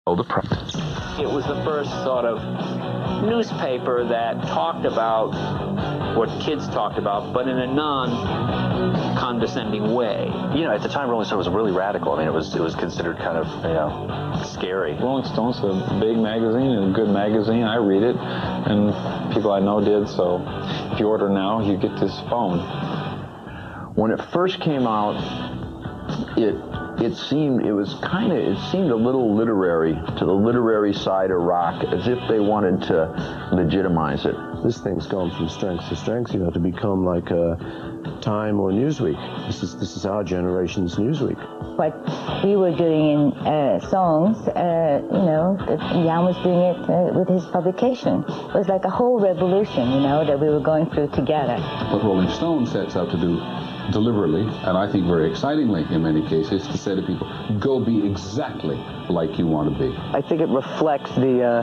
It was the first sort of newspaper that talked about what kids talked about, but in a non-condescending way. You know, at the time, Rolling Stone was really radical. I mean, it was considered kind of, you know, scary. Rolling Stone's a big magazine and a good magazine. I read it, and people I know did. So, if you order now, you get this phone. When it first came out, it seemed a little literary, to the literary side of rock, as if they wanted to legitimize it. This thing's gone from strength to strength, you know, to become like a Time or Newsweek. This is our generation's Newsweek. What we were doing in songs, you know, Jan was doing it with his publication. It was like a whole revolution, you know, that we were going through together. What Rolling Stone sets out to do deliberately, and I think very excitingly in many cases, to say to people, go be exactly like you want to be. I think it reflects the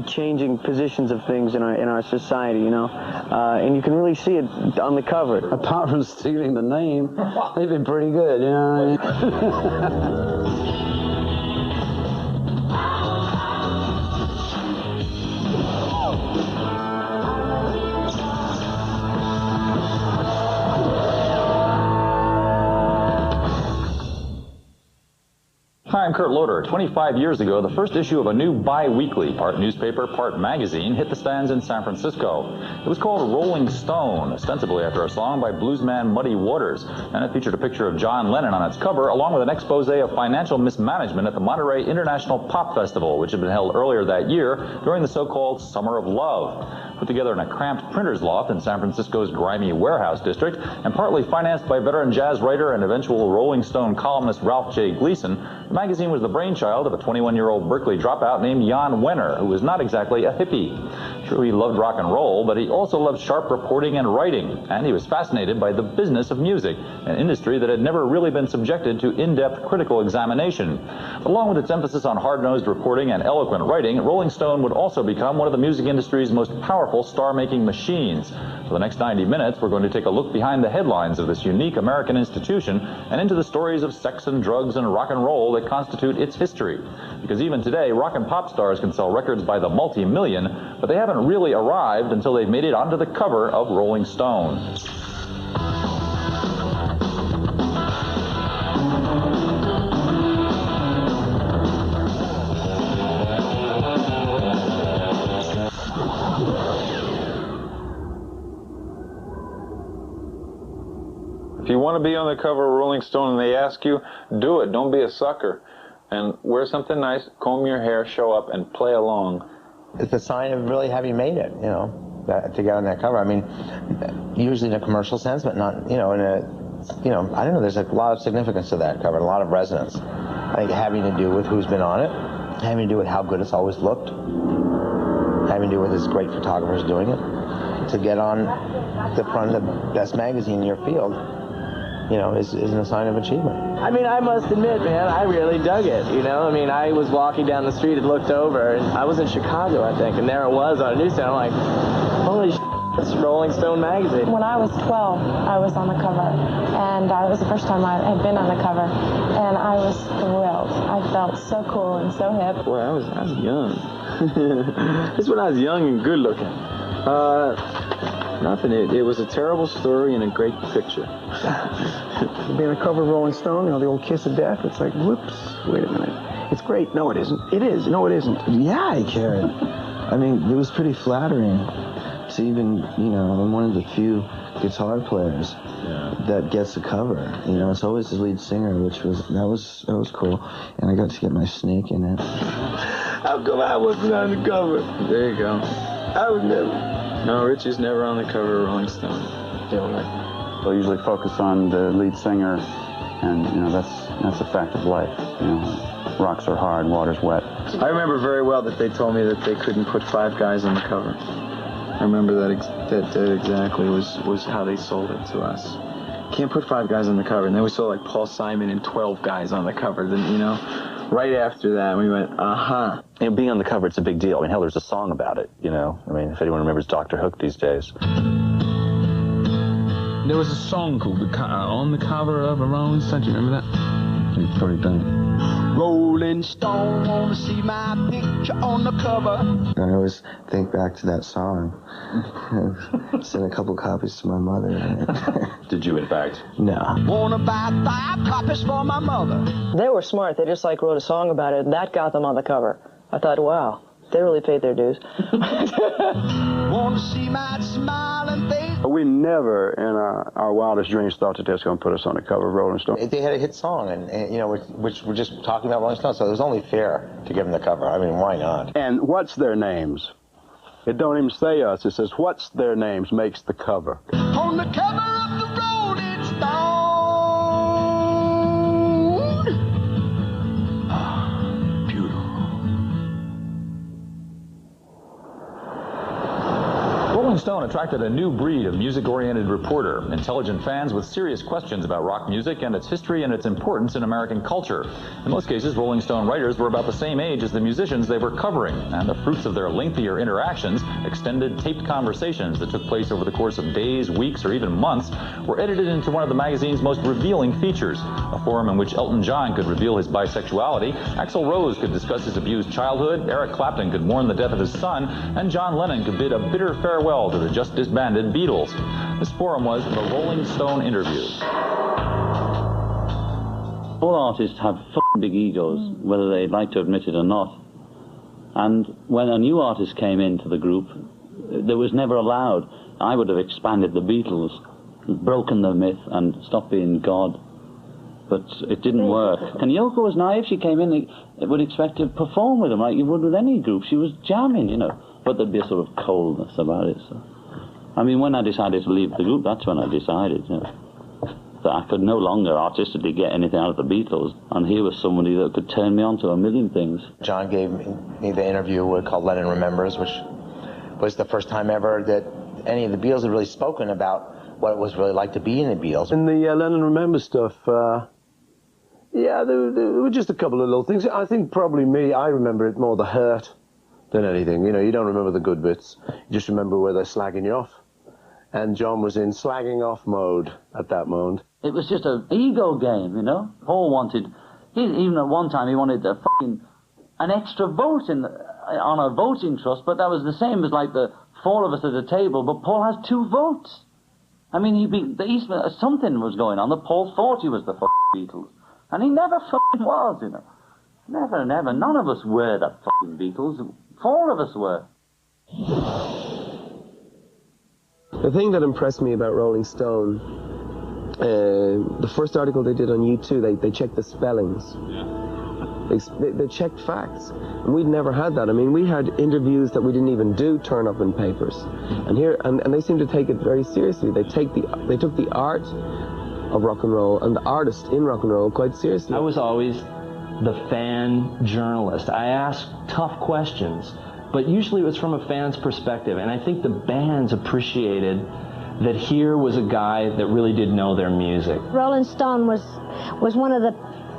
changing positions of things in our society, you know, and you can really see it on the cover. Apart from stealing the name, they've been pretty good, you know. Hi, I'm Kurt Loder. 25 years ago, the first issue of a new bi-weekly, part newspaper, part magazine, hit the stands in San Francisco. It was called Rolling Stone, ostensibly after a song by bluesman Muddy Waters, and it featured a picture of John Lennon on its cover, along with an expose of financial mismanagement at the Monterey International Pop Festival, which had been held earlier that year during the so-called Summer of Love. Put together in a cramped printer's loft in San Francisco's grimy warehouse district, and partly financed by veteran jazz writer and eventual Rolling Stone columnist Ralph J. Gleason, the magazine was the brainchild of a 21-year-old Berkeley dropout named Jan Wenner, who was not exactly a hippie. True, he loved rock and roll, but he also loved sharp reporting and writing, and he was fascinated by the business of music, an industry that had never really been subjected to in-depth critical examination. Along with its emphasis on hard-nosed reporting and eloquent writing, Rolling Stone would also become one of the music industry's most powerful star-making machines. For the next 90 minutes, we're going to take a look behind the headlines of this unique American institution and into the stories of sex and drugs and rock and roll that constitute its history. Because even today, rock and pop stars can sell records by the multi-million, but they haven't really arrived until they've made it onto the cover of Rolling Stone. If you want to be on the cover of Rolling Stone and they ask you, do it. Don't be a sucker. And wear something nice, comb your hair, show up, and play along. It's a sign of really having made it, you know, to get on that cover. I mean, usually in a commercial sense, but not, you know, in a, you know, I don't know, there's a lot of significance to that cover, a lot of resonance. I think having to do with who's been on it, having to do with how good it's always looked, having to do with this great photographers doing it. To get on the front of the best magazine in your field, you know, is a sign of achievement. I mean, I must admit, man, I really dug it, you know? I mean, I was walking down the street and looked over, and I was in Chicago, I think, and there it was on a newsstand. I'm like, holy shit, it's Rolling Stone magazine. When I was 12, I was on the cover, and it was the first time I had been on the cover, and I was thrilled. I felt so cool and so hip. Boy, I was young. This is when I was young and good looking. Nothing. It was a terrible story and a great picture. Being a cover of Rolling Stone, you know, the old kiss of death, it's like, whoops, wait a minute. It's great. No, it isn't. It is. No, it isn't. Yeah, I cared. I mean, it was pretty flattering to even, you know, I'm one of the few guitar players that gets a cover. You know, it's always the lead singer, which was cool. And I got to get my snake in it. How come I wasn't on the cover? There you go. I was never. No, Richie's never on the cover of Rolling Stone. They'll usually focus on the lead singer, and you know that's a fact of life. You know, rocks are hard, water's wet. I remember very well that they told me that they couldn't put 5 guys on the cover. I remember that exactly was how they sold it to us. Can't put 5 guys on the cover, and then we saw like Paul Simon and 12 guys on the cover. Then you know. Right after that, we went, uh-huh. You know, being on the cover, it's a big deal. I mean, hell, there's a song about it, you know. I mean, if anyone remembers Dr. Hook these days. There was a song called On the Cover of a Rolling Stone. Do you remember that? You probably don't. Rolling Stone, wanna see my picture on the cover. And I always think back to that song. Sent a couple copies to my mother. Did you, in fact? No. Wanna buy 5 copies for my mother. They were smart. They just like wrote a song about it, and that got them on the cover. I thought, wow, they really paid their dues. Wanna see my smiling face. We never, in our wildest dreams, thought that they was going to put us on the cover of Rolling Stone. They had a hit song, and you know, which we're just talking about Rolling Stone, so it was only fair to give them the cover. I mean, why not? And what's their names? It don't even say us. It says what's their names makes the cover. On the cover of the Rolling Stone. Rolling Stone attracted a new breed of music-oriented reporter, intelligent fans with serious questions about rock music and its history and its importance in American culture. In most cases, Rolling Stone writers were about the same age as the musicians they were covering, and the fruits of their lengthier interactions, extended taped conversations that took place over the course of days, weeks, or even months, were edited into one of the magazine's most revealing features, a forum in which Elton John could reveal his bisexuality, Axl Rose could discuss his abused childhood, Eric Clapton could mourn the death of his son, and John Lennon could bid a bitter farewell to the just disbanded Beatles. This forum was the Rolling Stone Interview. All artists have fucking big egos, whether they like to admit it or not. And when a new artist came into the group, there was never allowed. I would have expanded the Beatles, broken the myth, and stopped being God. But it didn't work. And Yoko was naive. She came in, they would expect to perform with them like you would with any group. She was jamming, you know. But there'd be a sort of coldness about it. So. I mean, when I decided to leave the group, that's when I decided, you know, that I could no longer artistically get anything out of the Beatles, and here was somebody that could turn me on to a million things. John gave me the interview called Lennon Remembers, which was the first time ever that any of the Beatles had really spoken about what it was really like to be in the Beatles. And the Lennon Remembers stuff, yeah, there were just a couple of little things. I think probably I remember it more the hurt than anything. You know, you don't remember the good bits. You just remember where they're slagging you off. And John was in slagging off mode at that moment. It was just an ego game, you know. Paul wanted, even at one time, he wanted an extra vote on a voting trust, but that was the same as like the 4 of us at a table, but Paul has 2 votes. I mean, something was going on that Paul thought he was the Beatles. And he never was, you know. Never, never. None of us were the Beatles. 4 of us were. The thing that impressed me about Rolling Stone, the first article they did on U2, they checked the spellings. They checked facts. And we'd never had that. I mean, we had interviews that we didn't even do turn up in papers. And they seem to take it very seriously. They took the art of rock and roll and the artist in rock and roll quite seriously. I was always the fan journalist. I asked tough questions, but usually it was from a fan's perspective, and I think the bands appreciated that here was a guy that really did know their music. Rolling Stone was one of the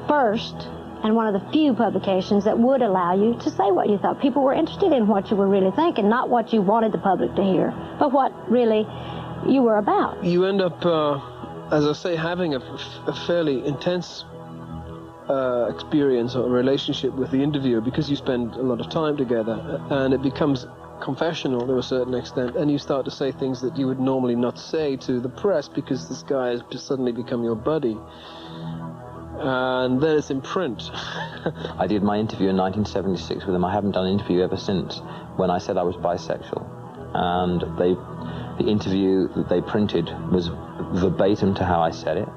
first and one of the few publications that would allow you to say what you thought. People were interested in what you were really thinking, not what you wanted the public to hear, but what really you were about. You end up, as I say, having a fairly intense experience or relationship with the interviewer because you spend a lot of time together, and it becomes confessional to a certain extent, and you start to say things that you would normally not say to the press because this guy has suddenly become your buddy, and then it's in print. I did my interview in 1976 with him. I haven't done an interview ever since, when I said I was bisexual, and the interview that they printed was verbatim to how I said it.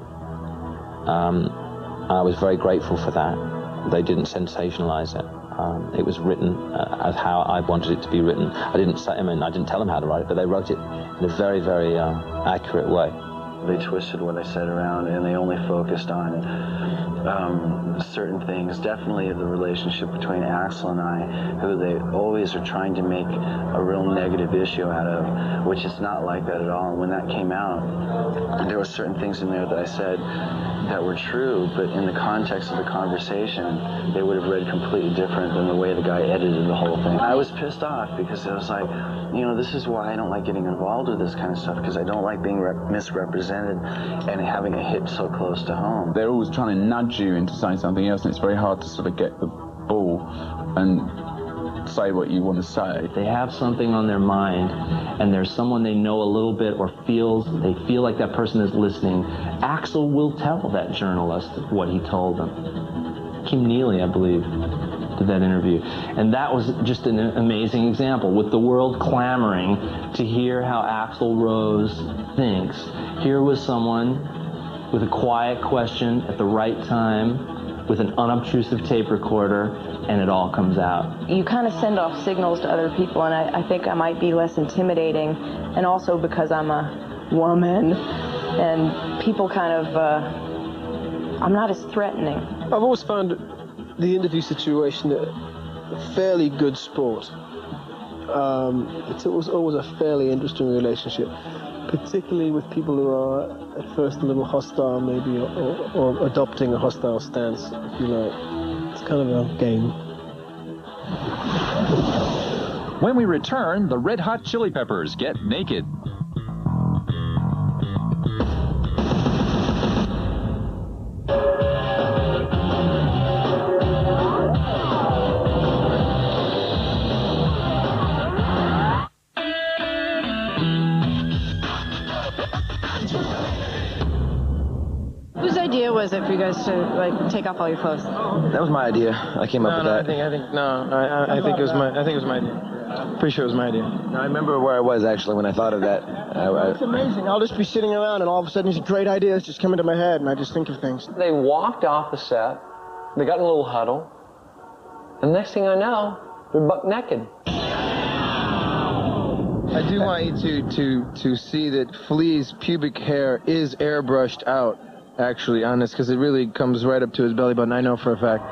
I was very grateful for that. They didn't sensationalize it. It was written as how I wanted it to be written. I didn't tell them how to write it, but they wrote it in a very, very accurate way. They twisted what I said around, and they only focused on certain things. Definitely the relationship between Axl and I, who they always are trying to make a real negative issue out of, which is not like that at all. And when that came out, there were certain things in there that I said that were true, but in the context of the conversation, they would have read completely different than the way the guy edited the whole thing. I was pissed off because I was like, you know, this is why I don't like getting involved with this kind of stuff, because I don't like being misrepresented and having a hit so close to home. They're always trying to nudge nudge you into saying something else, and it's very hard to sort of get the ball and say what you want to say. If they have something on their mind, and there's someone they know a little bit or they feel like that person is listening, Axl will tell that journalist what he told them. Kim Neely, I believe, did that interview. And that was just an amazing example. With the world clamoring to hear how Axl Rose thinks, here was someone with a quiet question at the right time, with an unobtrusive tape recorder, and it all comes out. You kind of send off signals to other people, and I think I might be less intimidating, and also because I'm a woman, and people kind of, I'm not as threatening. I've always found the interview situation a fairly good sport. It was always a fairly interesting relationship, particularly with people who are at first a little hostile, maybe, or adopting a hostile stance, if you like. It's kind of a game. When we return, the Red Hot Chili Peppers get naked. Whose idea was it for you guys to like take off all your clothes? That was my idea. I came up with that. I think it was my idea. Pretty sure it was my idea. I remember where I was actually when I thought of that. It's amazing. I'll just be sitting around, and all of a sudden these great ideas just come into my head, and I just think of things. They walked off the set. They got in a little huddle, and the next thing I know, they're buck naked. I do want you to see that Flea's pubic hair is airbrushed out, actually, on this, because it really comes right up to his belly button. I know for a fact.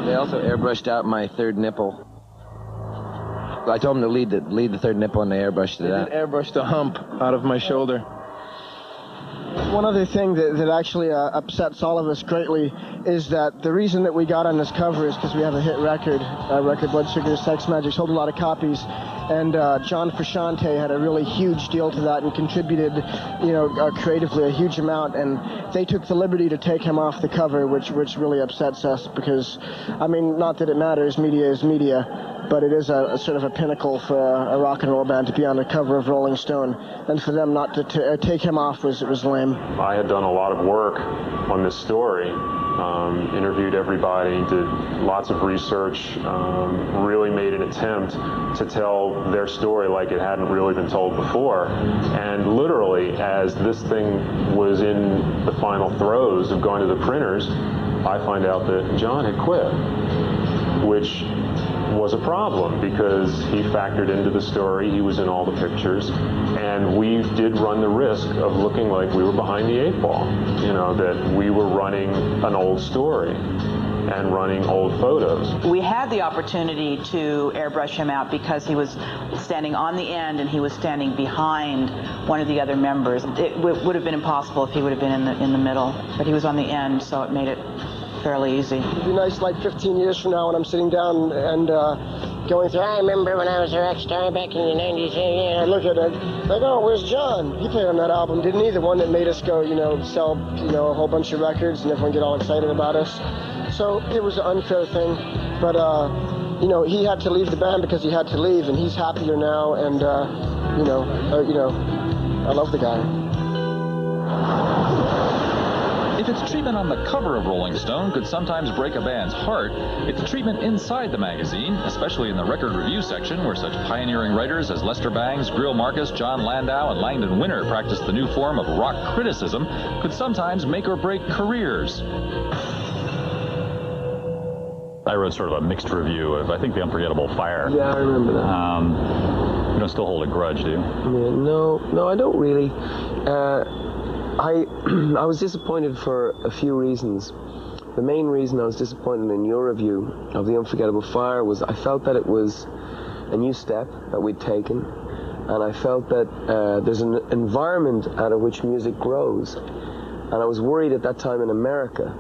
They also airbrushed out my third nipple. I told them to lead the third nipple, and they airbrushed it out. They did airbrush the hump out of my shoulder. One other thing that actually upsets all of us greatly is that the reason that we got on this cover is because we have a hit record, Blood Sugar Sex Magic, sold a lot of copies, and John Frusciante had a really huge deal to that and contributed, creatively a huge amount, and they took the liberty to take him off the cover, which really upsets us because, I mean, not that it matters, media is media, but it is a sort of a pinnacle for a rock and roll band to be on the cover of Rolling Stone, and for them not to take him off was lame. I had done a lot of work on this story, interviewed everybody, did lots of research, really made an attempt to tell their story like it hadn't really been told before. And literally, as this thing was in the final throes of going to the printers, I find out that John had quit, which was a problem because he factored into the story, he was in all the pictures, and we did run the risk of looking like we were behind the 8 ball, that we were running an old story and running old photos. We had the opportunity to airbrush him out because he was standing on the end and he was standing behind one of the other members. It would have been impossible if he would have been in the middle, but he was on the end, so it made it fairly easy. It'd be nice, like 15 years from now when I'm sitting down and going through, I remember when I was a rock star back in the 90s, and I look at it, like, oh, where's John? He played on that album, didn't he? The one that made us go, sell, a whole bunch of records and everyone get all excited about us. So it was an unfair thing, but, he had to leave the band because he had to leave, and he's happier now, and, I love the guy. If its treatment on the cover of Rolling Stone could sometimes break a band's heart, its treatment inside the magazine, especially in the record review section where such pioneering writers as Lester Bangs, Greil Marcus, John Landau, and Langdon Winter practiced the new form of rock criticism, could sometimes make or break careers. I wrote sort of a mixed review of, I think, The Unforgettable Fire. Yeah, I remember that. You don't still hold a grudge, do you? Yeah, no, I don't really. I was disappointed for a few reasons. The main reason I was disappointed in your review of The Unforgettable Fire was I felt that it was a new step that we'd taken, and I felt that there's an environment out of which music grows, and I was worried at that time in America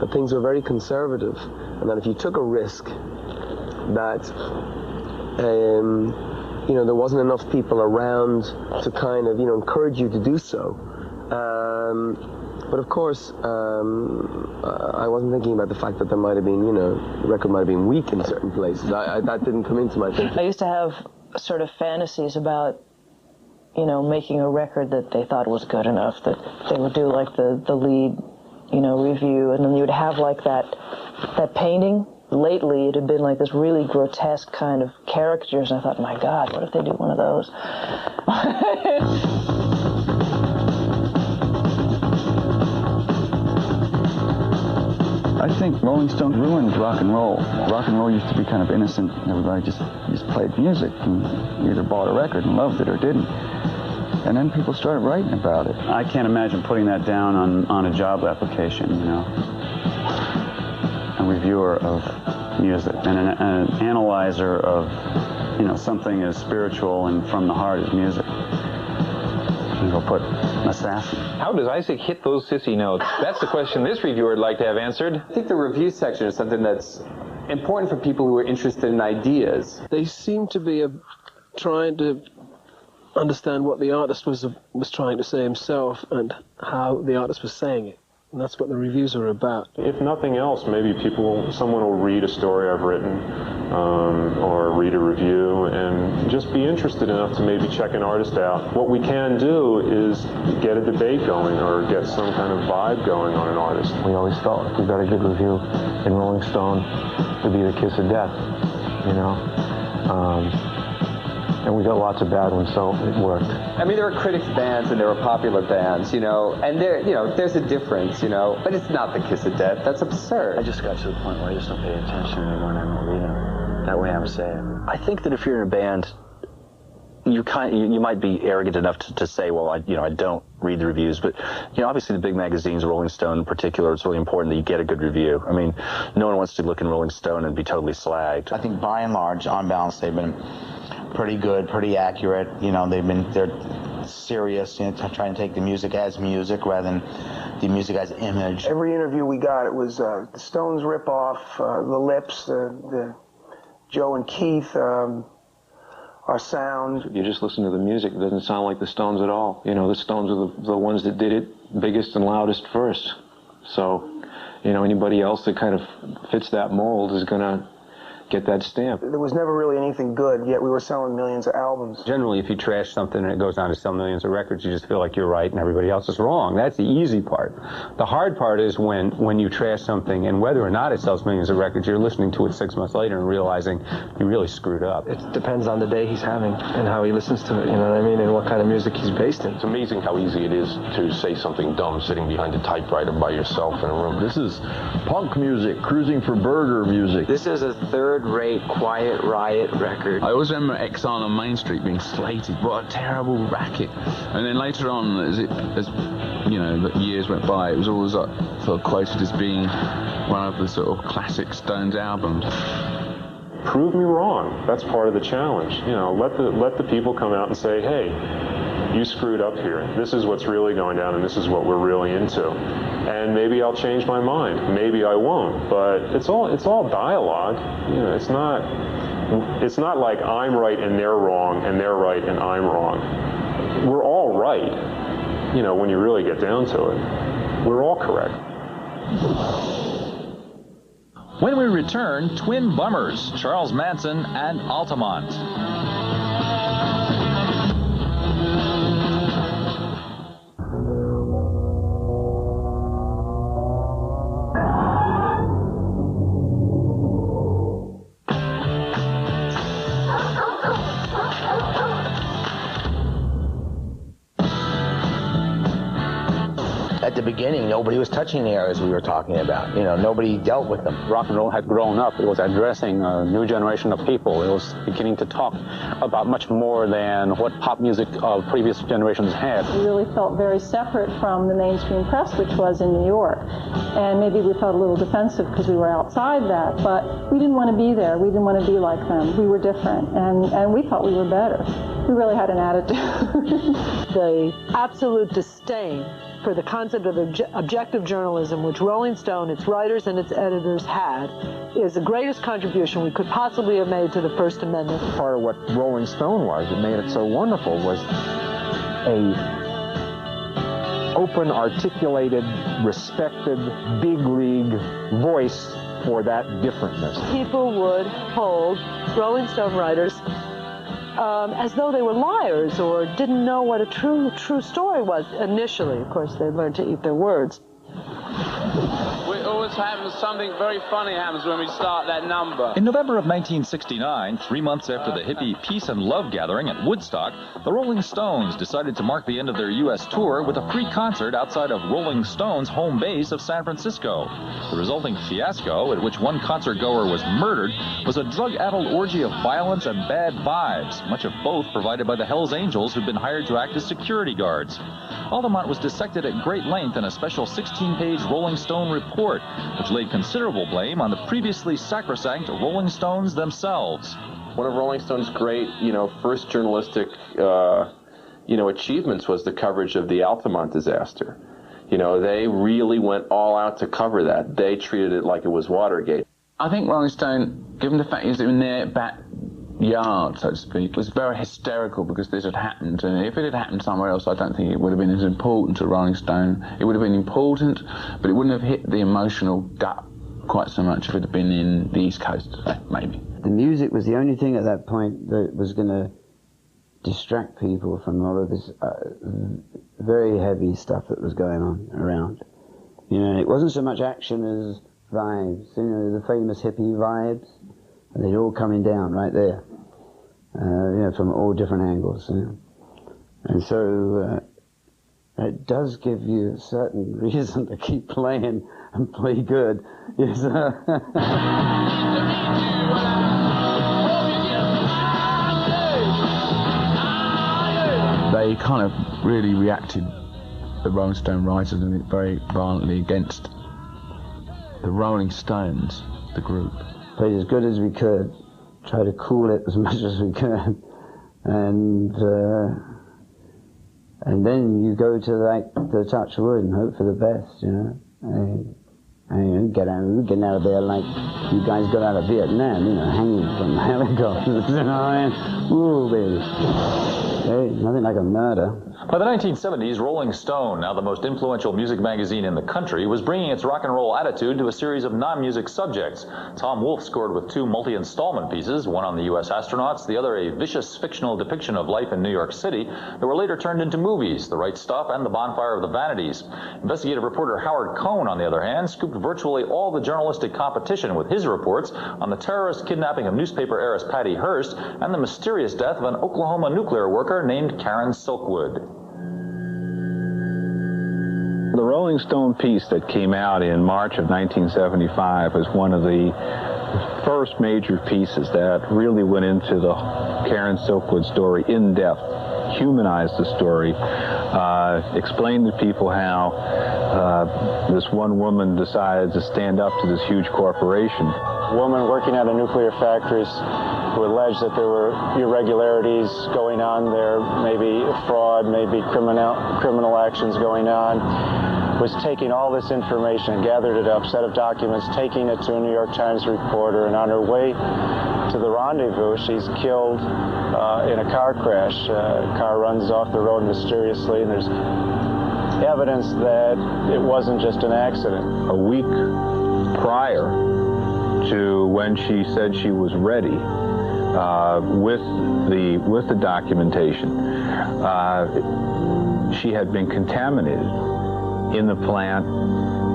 that things were very conservative, and that if you took a risk that there wasn't enough people around to kind of encourage you to do so, But of course, I wasn't thinking about the fact that there might have been, the record might have been weak in certain places. That didn't come into my thinking. I used to have sort of fantasies about, making a record that they thought was good enough, that they would do like the lead, review, and then you would have like that painting. Lately, it had been like this really grotesque kind of caricatures, and I thought, my God, what if they do one of those? I think Rolling Stone ruined rock and roll. Rock and roll used to be kind of innocent. Everybody just played music and either bought a record and loved it or didn't. And then people started writing about it. I can't imagine putting that down on a job application, A reviewer of music and an analyzer of, something as spiritual and from the heart as music. We'll put assassin. How does Isaac hit those sissy notes? That's the question this reviewer would like to have answered. I think the review section is something that's important for people who are interested in ideas. They seem to be trying to understand what the artist was trying to say himself and how the artist was saying it. And that's what the reviews are about. If nothing else, maybe someone will read a story I've written or read a review and just be interested enough to maybe check an artist out. What we can do is get a debate going or get some kind of vibe going on an artist. We always felt if we got a good review in Rolling Stone, it would be the kiss of death, And we got lots of bad ones, so it worked. I mean, there were critics bands and there were popular bands, and there's a difference, but it's not the kiss of death. That's absurd. I just got to the point where I just don't pay attention anymore and I don't read them. That way I'm safe. I think that if you're in a band, you might be arrogant enough to say, well, I don't read the reviews, but obviously the big magazines, Rolling Stone in particular, it's really important that you get a good review. I mean, no one wants to look in Rolling Stone and be totally slagged. I think by and large, on balance, they've been pretty good, pretty accurate. They're serious, trying to take the music as music rather than the music as image. Every interview we got, it was the Stones rip-off, the Lips, the Joe and Keith, our sound. You just listen to the music, it doesn't sound like the Stones at all. The Stones are the ones that did it biggest and loudest first. So, anybody else that kind of fits that mold is going to get that stamp. There was never really anything good, yet we were selling millions of albums. Generally, if you trash something and it goes on to sell millions of records, you just feel like you're right and everybody else is wrong. That's the easy part. The hard part is when you trash something and whether or not it sells millions of records, you're listening to it 6 months later and realizing you really screwed up. It depends on the day he's having and how he listens to it, and what kind of music he's based in. It's amazing how easy it is to say something dumb sitting behind a typewriter by yourself in a room. This is punk music, cruising for burger music. This is a third-rate, quiet riot record. I always remember Exile on Main Street being slated. What a terrible racket. And then later on, as the years went by, it was always sort of quoted as being one of the sort of classic Stones albums. Prove me wrong. That's part of the challenge. Let the people come out and say, hey, you screwed up here. This is what's really going down and this is what we're really into. And maybe I'll change my mind. Maybe I won't. But it's all dialogue. It's not like I'm right and they're wrong and they're right and I'm wrong. We're all right. When you really get down to it, we're all correct. When we return, twin bummers, Charles Manson and Altamont. At the beginning, nobody was touching the areas we were talking about. Nobody dealt with them. Rock and roll had grown up. It was addressing a new generation of people. It was beginning to talk about much more than what pop music of previous generations had. We really felt very separate from the mainstream press, which was in New York. And maybe we felt a little defensive because we were outside that, but we didn't want to be there. We didn't want to be like them. We were different, and we thought we were better. We really had an attitude. The absolute disdain for the concept of objective journalism, which Rolling Stone, its writers and its editors had, is the greatest contribution we could possibly have made to the First Amendment. Part of what Rolling Stone was, that made it so wonderful, was a open, articulated, respected, big league voice for that differentness. People would hold Rolling Stone writers as though they were liars or didn't know what a true story was. Initially, of course, they learned to eat their words. It always happens, something very funny happens when we start that number. In November of 1969, 3 months after the hippie Peace and Love gathering at Woodstock, the Rolling Stones decided to mark the end of their U.S. tour with a free concert outside of Rolling Stone's home base of San Francisco. The resulting fiasco, at which one concert-goer was murdered, was a drug-addled orgy of violence and bad vibes, much of both provided by the Hells Angels who'd been hired to act as security guards. Altamont was dissected at great length in a special 16-page Rolling Stone report, which laid considerable blame on the previously sacrosanct Rolling Stones themselves. One of Rolling Stone's great, first journalistic, achievements was the coverage of the Altamont disaster. They really went all out to cover that. They treated it like it was Watergate. I think Rolling Stone, given the fact it was in their backyard, so to speak, was very hysterical because this had happened. And if it had happened somewhere else, I don't think it would have been as important to Rolling Stone. It would have been important, but it wouldn't have hit the emotional gut quite so much if it had been in the East Coast, maybe. The music was the only thing at that point that was going to distract people from all of this very heavy stuff that was going on around. It wasn't so much action as vibes, the famous hippie vibes. They'd all coming down right there, from all different angles. And so it does give you a certain reason to keep playing and play good. Yes. They kind of really reacted, the Rolling Stone writers, very violently against the Rolling Stones, the group. Played as good as we could, try to cool it as much as we could, and then you go to the touch wood and hope for the best, and get out of there like you guys got out of Vietnam, hanging from helicopters, Ooh, baby. Hey, nothing like a murder. By the 1970s, Rolling Stone, now the most influential music magazine in the country, was bringing its rock and roll attitude to a series of non-music subjects. Tom Wolfe scored with 2 multi-installment pieces, one on the U.S. astronauts, the other a vicious fictional depiction of life in New York City, that were later turned into movies, The Right Stuff and The Bonfire of the Vanities. Investigative reporter Howard Cohn, on the other hand, scooped virtually all the journalistic competition with his reports on the terrorist kidnapping of newspaper heiress Patty Hearst and the mysterious death of an Oklahoma nuclear worker named Karen Silkwood. The Rolling Stone piece that came out in March of 1975 was one of the first major pieces that really went into the Karen Silkwood story in depth, humanized the story, explained to people how this one woman decided to stand up to this huge corporation. A woman working at a nuclear factory who alleged that there were irregularities going on there, maybe fraud, maybe criminal actions going on, was taking all this information, gathered it up, set of documents, taking it to a New York Times reporter, and on her way to the rendezvous, she's killed in a car crash. A car runs off the road mysteriously, and there's evidence that it wasn't just an accident. A week prior to when she said she was ready, with the documentation, she had been contaminated in the plant,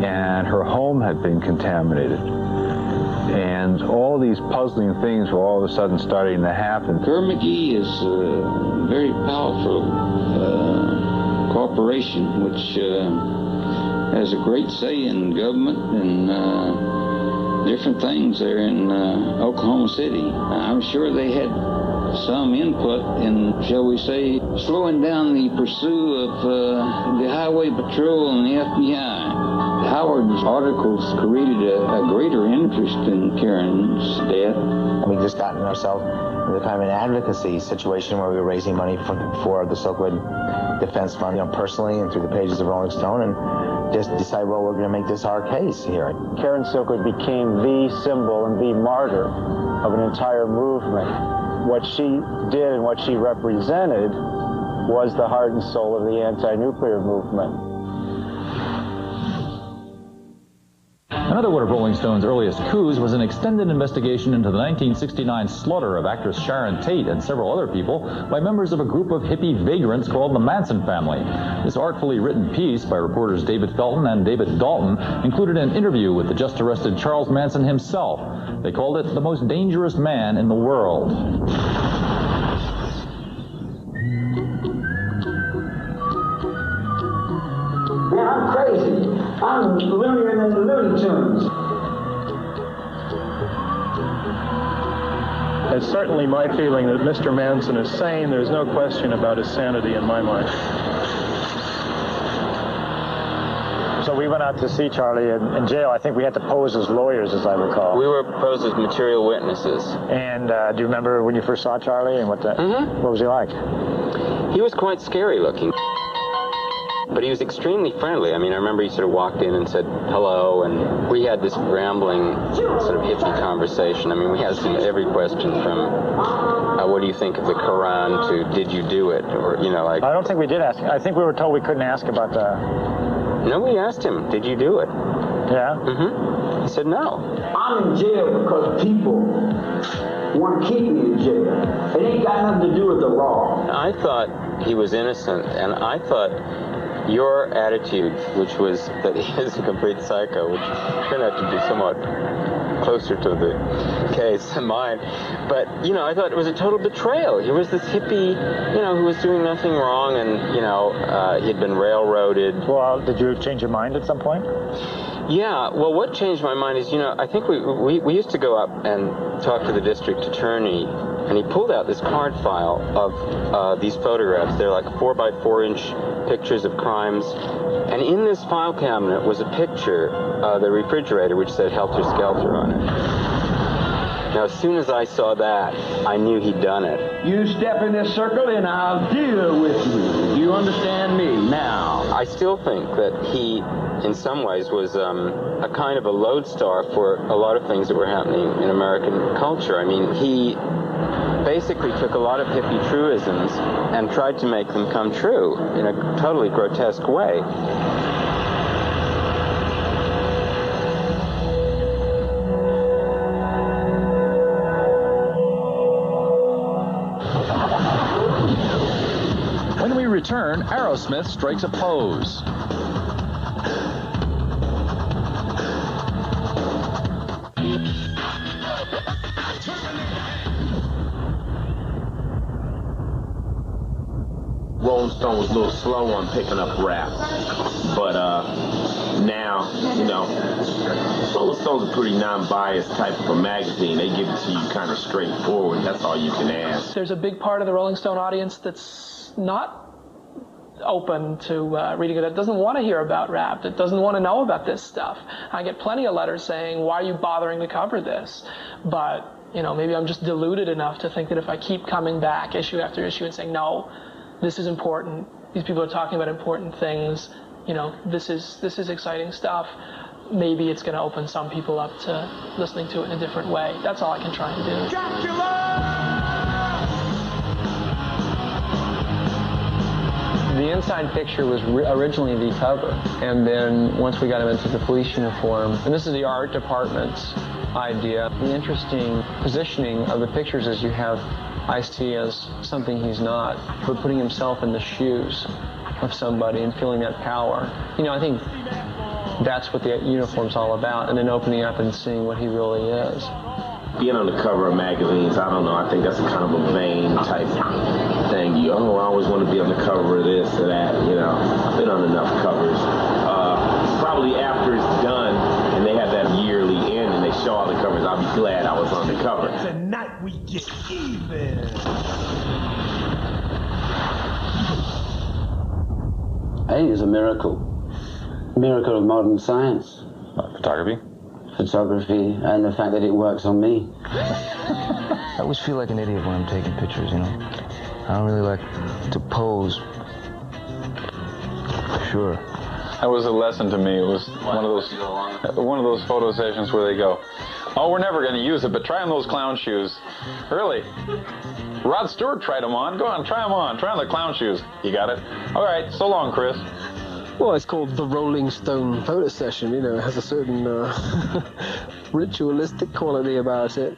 and her home had been contaminated. And all these puzzling things were all of a sudden starting to happen. Kerr McGee is a very powerful corporation which has a great say in government and different things there in Oklahoma City. I'm sure they had some input in, shall we say, slowing down the pursuit of the Highway Patrol and the FBI. Howard's articles created a greater interest in Karen's death. We just gotten ourselves into kind of an advocacy situation where we were raising money for the Silkwood Defense Fund, personally and through the pages of Rolling Stone, and just decide, well, we're going to make this our case here. Karen Silkwood became the symbol and the martyr of an entire movement. What she did and what she represented was the heart and soul of the anti-nuclear movement. Another one of Rolling Stone's earliest coups was an extended investigation into the 1969 slaughter of actress Sharon Tate and several other people by members of a group of hippie vagrants called the Manson family. This artfully written piece by reporters David Felton and David Dalton included an interview with the just arrested Charles Manson himself. They called it the most dangerous man in the world. Man, I'm crazy. I'm loonier than the Looney Tunes. It's certainly my feeling that Mr. Manson is sane. There's no question about his sanity in my mind. So we went out to see Charlie in jail. I think we had to pose as lawyers, as I recall. We were posed as material witnesses. And do you remember when you first saw Charlie and what was he like? He was quite scary looking. But he was extremely friendly. I mean, I remember he sort of walked in and said hello, and we had this rambling sort of hippie conversation. I mean, we asked him every question from what do you think of the Quran to did you do it? Or, you know, like... I don't think we did ask. I think we were told we couldn't ask about the... No, we asked him, did you do it? Yeah? Mm-hmm. He said no. I'm in jail because people want to keep me in jail. It ain't got nothing to do with the law. I thought he was innocent, and I thought your attitude, which was that he is a complete psycho, which turned out to be somewhat closer to the case than mine, but, you know, I thought it was a total betrayal. He was this hippie, you know, who was doing nothing wrong, and, you know, he'd been railroaded. Well, did you change your mind at some point? Yeah, well, what changed my mind is, you know, I think we used to go up and talk to the district attorney, and he pulled out this card file of these photographs. They're like 4x4-inch pictures of crimes, and in this file cabinet was a picture of the refrigerator which said Helter Skelter on it. Now, as soon as I saw that, I knew he'd done it. You step in this circle and I'll deal with you. You understand me now? I still think that he, in some ways, was a kind of a lodestar for a lot of things that were happening in American culture. I mean, he basically took a lot of hippie truisms and tried to make them come true in a totally grotesque way. When we return, Aerosmith strikes a pose. Rolling Stone was a little slow on picking up rap, but now, you know, Rolling Stone's a pretty non-biased type of a magazine. They give it to you kind of straightforward. That's all you can ask. There's a big part of the Rolling Stone audience that's not open to reading it. It doesn't want to hear about rap. It doesn't want to know about this stuff. I get plenty of letters saying, why are you bothering to cover this? But, you know, maybe I'm just deluded enough to think that if I keep coming back issue after issue and saying, no, this is important. These people are talking about important things. You know, this is exciting stuff. Maybe it's going to open some people up to listening to it in a different way. That's all I can try and do. The inside picture was originally the cover, and then once we got him into the police uniform, and this is the art department's idea, the interesting positioning of the pictures is you have Ice-T as something he's not, but putting himself in the shoes of somebody and feeling that power. You know, I think that's what the uniform's all about, and then opening up and seeing what he really is. Being on the cover of magazines, I don't know, I think that's a kind of a vain type thing. You I always want to be on the cover of this or that, you know. I've been on enough covers. Probably after it's done and they have that yearly end and they show all the covers, I'll be glad I was on the cover. Tonight we get even. I think it's a miracle. Miracle of modern science. Photography? Photography, and the fact that it works on me. I always feel like an idiot when I'm taking pictures, you know. I don't really like to pose. Sure. That was a lesson to me. It was one of those photo sessions where they go, oh, we're never going to use it, but try on those clown shoes. Really? Rod Stewart tried them on. Go on, try them on. Try on the clown shoes. You got it? All right, so long, Chris. Well, it's called the Rolling Stone photo session. You know, it has a certain ritualistic quality about it.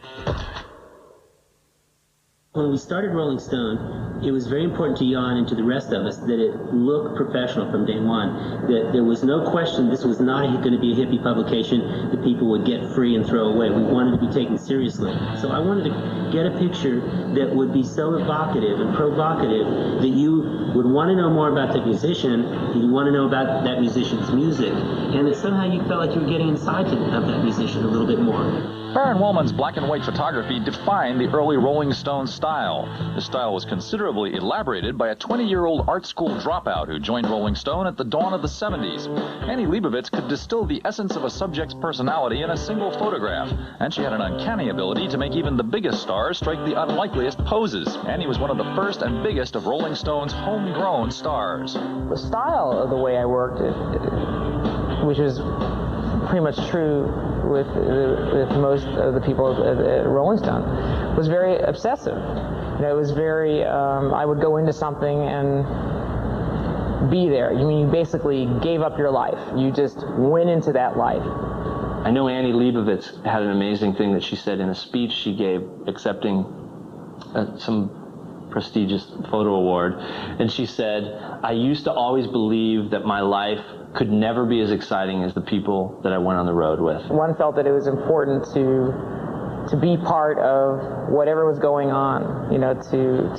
When we started Rolling Stone, it was very important to Jan and to the rest of us that it looked professional from day one. That there was no question this was not going to be a hippie publication that people would get free and throw away. We wanted to be taken seriously. So I wanted to get a picture that would be so evocative and provocative that you would want to know more about the musician, you'd want to know about that musician's music, and that somehow you felt like you were getting inside of that musician a little bit more. Baron Wolman's black and white photography defined the early Rolling Stones style. The style was considerably elaborated by a 20-year-old art school dropout who joined Rolling Stone at the dawn of the 70s. Annie Leibovitz could distill the essence of a subject's personality in a single photograph, and she had an uncanny ability to make even the biggest stars strike the unlikeliest poses. Annie was one of the first and biggest of Rolling Stone's homegrown stars. The style of the way I worked, which is pretty much true with most of the people at Rolling Stone, was very obsessive. You know, it was very, I would go into something and be there. You basically gave up your life. You just went into that life. I know Annie Leibovitz had an amazing thing that she said in a speech she gave accepting some prestigious photo award. And she said, I used to always believe that my life could never be as exciting as the people that I went on the road with. One felt that it was important to be part of whatever was going on, you know, to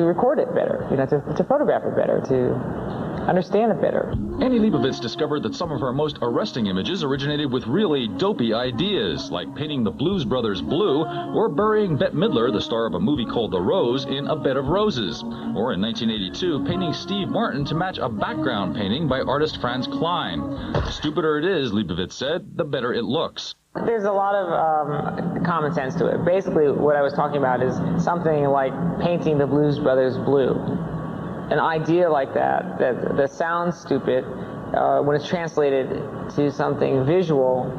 record it better, you know, to photograph it better, to understand it better. Annie Leibovitz discovered that some of her most arresting images originated with really dopey ideas, like painting the Blues Brothers blue, or burying Bette Midler, the star of a movie called The Rose, in a bed of roses. Or in 1982, painting Steve Martin to match a background painting by artist Franz Klein. The stupider it is, Leibovitz said, the better it looks. There's a lot of common sense to it. Basically, what I was talking about is something like painting the Blues Brothers blue. An idea like that sounds stupid, when it's translated to something visual,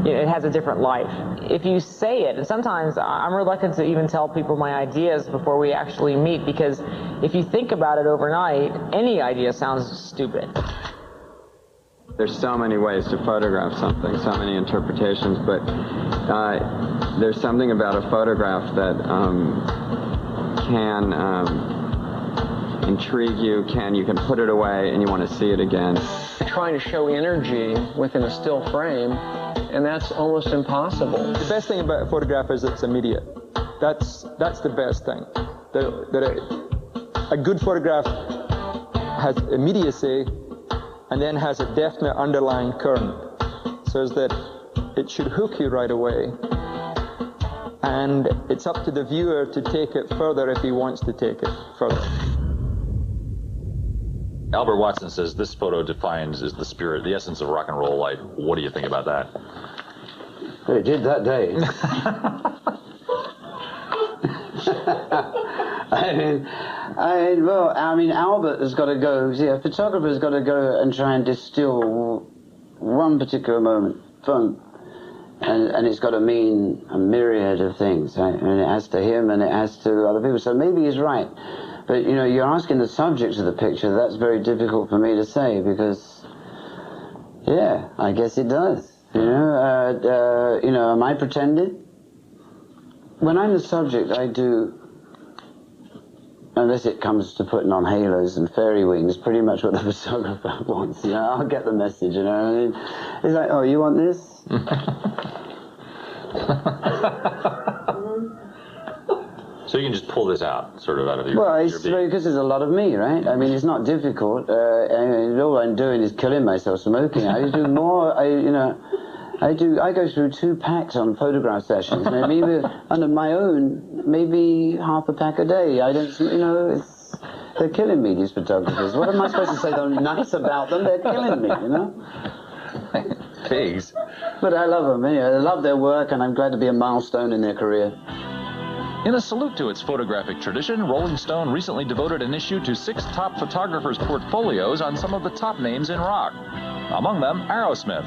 it has a different life. If you say it, and sometimes I'm reluctant to even tell people my ideas before we actually meet, because if you think about it overnight, any idea sounds stupid. There's so many ways to photograph something, so many interpretations, but there's something about a photograph that can intrigue you, you can put it away and you want to see it again. Trying to show energy within a still frame, and that's almost impossible. The best thing about a photograph is it's immediate. That's the best thing. A good photograph has immediacy and then has a definite underlying current, so that it should hook you right away. And it's up to the viewer to take it further if he wants to take it further. Albert Watson says this photo defines the spirit, the essence of rock and roll life. What do you think about that? It did that day. I mean, Albert has got to go, a photographer's got to go and try and distill one particular moment from. And it's got to mean a myriad of things, right? And it has to him and it has to other people. So maybe he's right. But, you know, you're asking the subject of the picture. That's very difficult for me to say because, yeah, I guess it does. You know, am I pretending? When I'm the subject, I do, unless it comes to putting on halos and fairy wings, pretty much what the photographer wants. You know, I'll get the message, you know. It's like, oh, you want this? So you can just pull this out, sort of out of your... Well, it's because there's a lot of me, right? I mean, it's not difficult. All I'm doing is killing myself smoking. I do more, I go through 2 packs on photograph sessions. Maybe under my own, maybe half a pack a day. I don't, you know, they're killing me, these photographers. What am I supposed to say nice about them? They're killing me, you know? Pigs. But I love them. Anyway, I love their work, and I'm glad to be a milestone in their career. In a salute to its photographic tradition, Rolling Stone recently devoted an issue to 6 top photographers' portfolios on some of the top names in rock. Among them, Aerosmith.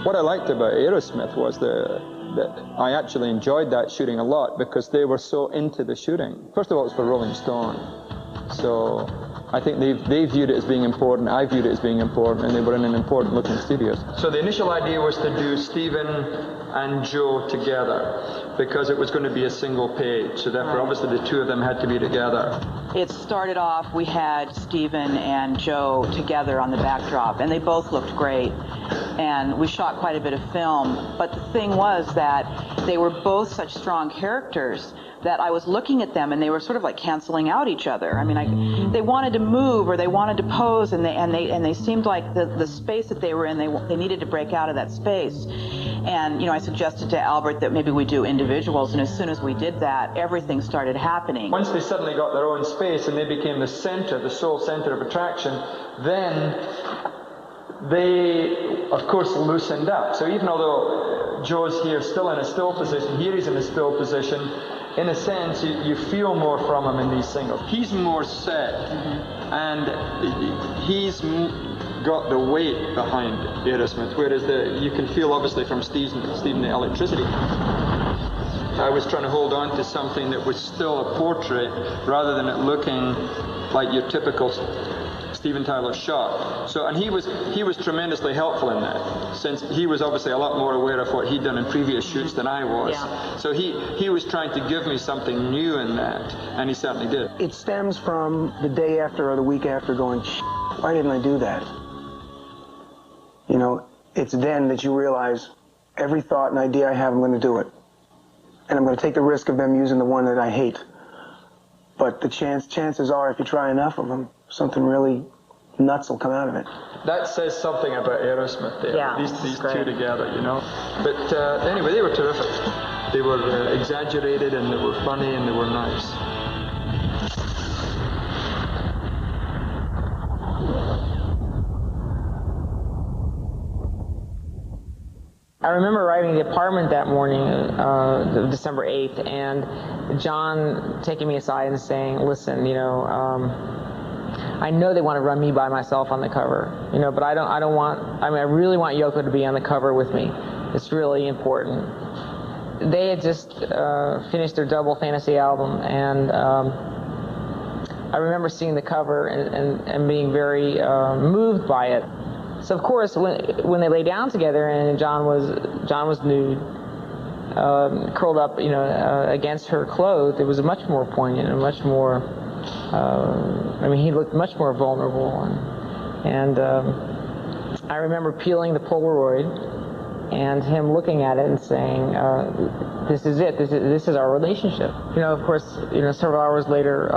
What I liked about Aerosmith was that I actually enjoyed that shooting a lot because they were so into the shooting. First of all, it's for Rolling Stone. So I think they viewed it as being important, I viewed it as being important, and they were in an important looking studio. So the initial idea was to do Stephen and Joe together, because it was going to be a single page, so therefore obviously the two of them had to be together. It started off, we had Stephen and Joe together on the backdrop, and they both looked great, and we shot quite a bit of film, but the thing was that they were both such strong characters that I was looking at them and they were sort of like canceling out each other. I mean, they wanted to move or they wanted to pose, and they seemed like the space that they were in, they needed to break out of that space. And, I suggested to Albert that maybe we do individuals, and as soon as we did that, everything started happening. Once they suddenly got their own space and they became the center, the sole center of attraction, then they, of course, loosened up. So even although Joe's here still in a still position, here he's in a still position, in a sense, you feel more from him in these singles. He's more set, and he's got the weight behind Aerosmith, whereas you can feel, obviously, from Stephen the electricity. I was trying to hold on to something that was still a portrait, rather than it looking like your typical Steven Tyler shot. So, and he was tremendously helpful in that, since he was obviously a lot more aware of what he'd done in previous shoots than I was. Yeah. So he was trying to give me something new in that, and he certainly did. It stems from the day after or the week after going, why didn't I do that? It's then that you realize every thought and idea I have, I'm going to do it. And I'm going to take the risk of them using the one that I hate. But the chances are, if you try enough of them, something really nuts will come out of it. That says something about Aerosmith there. Yeah, these two together, But anyway, they were terrific. They were exaggerated, and they were funny, and they were nice. I remember arriving at the apartment that morning, December 8th, and John taking me aside and saying, listen, I know they want to run me by myself on the cover, but I really want Yoko to be on the cover with me. It's really important. They had just finished their double fantasy album, and I remember seeing the cover and being very moved by it. So of course, when they lay down together and John was nude, curled up, against her clothes, it was much more poignant and much more. He looked much more vulnerable, and I remember peeling the Polaroid and him looking at it and saying, "This is it. This is our relationship." Of course, several hours later,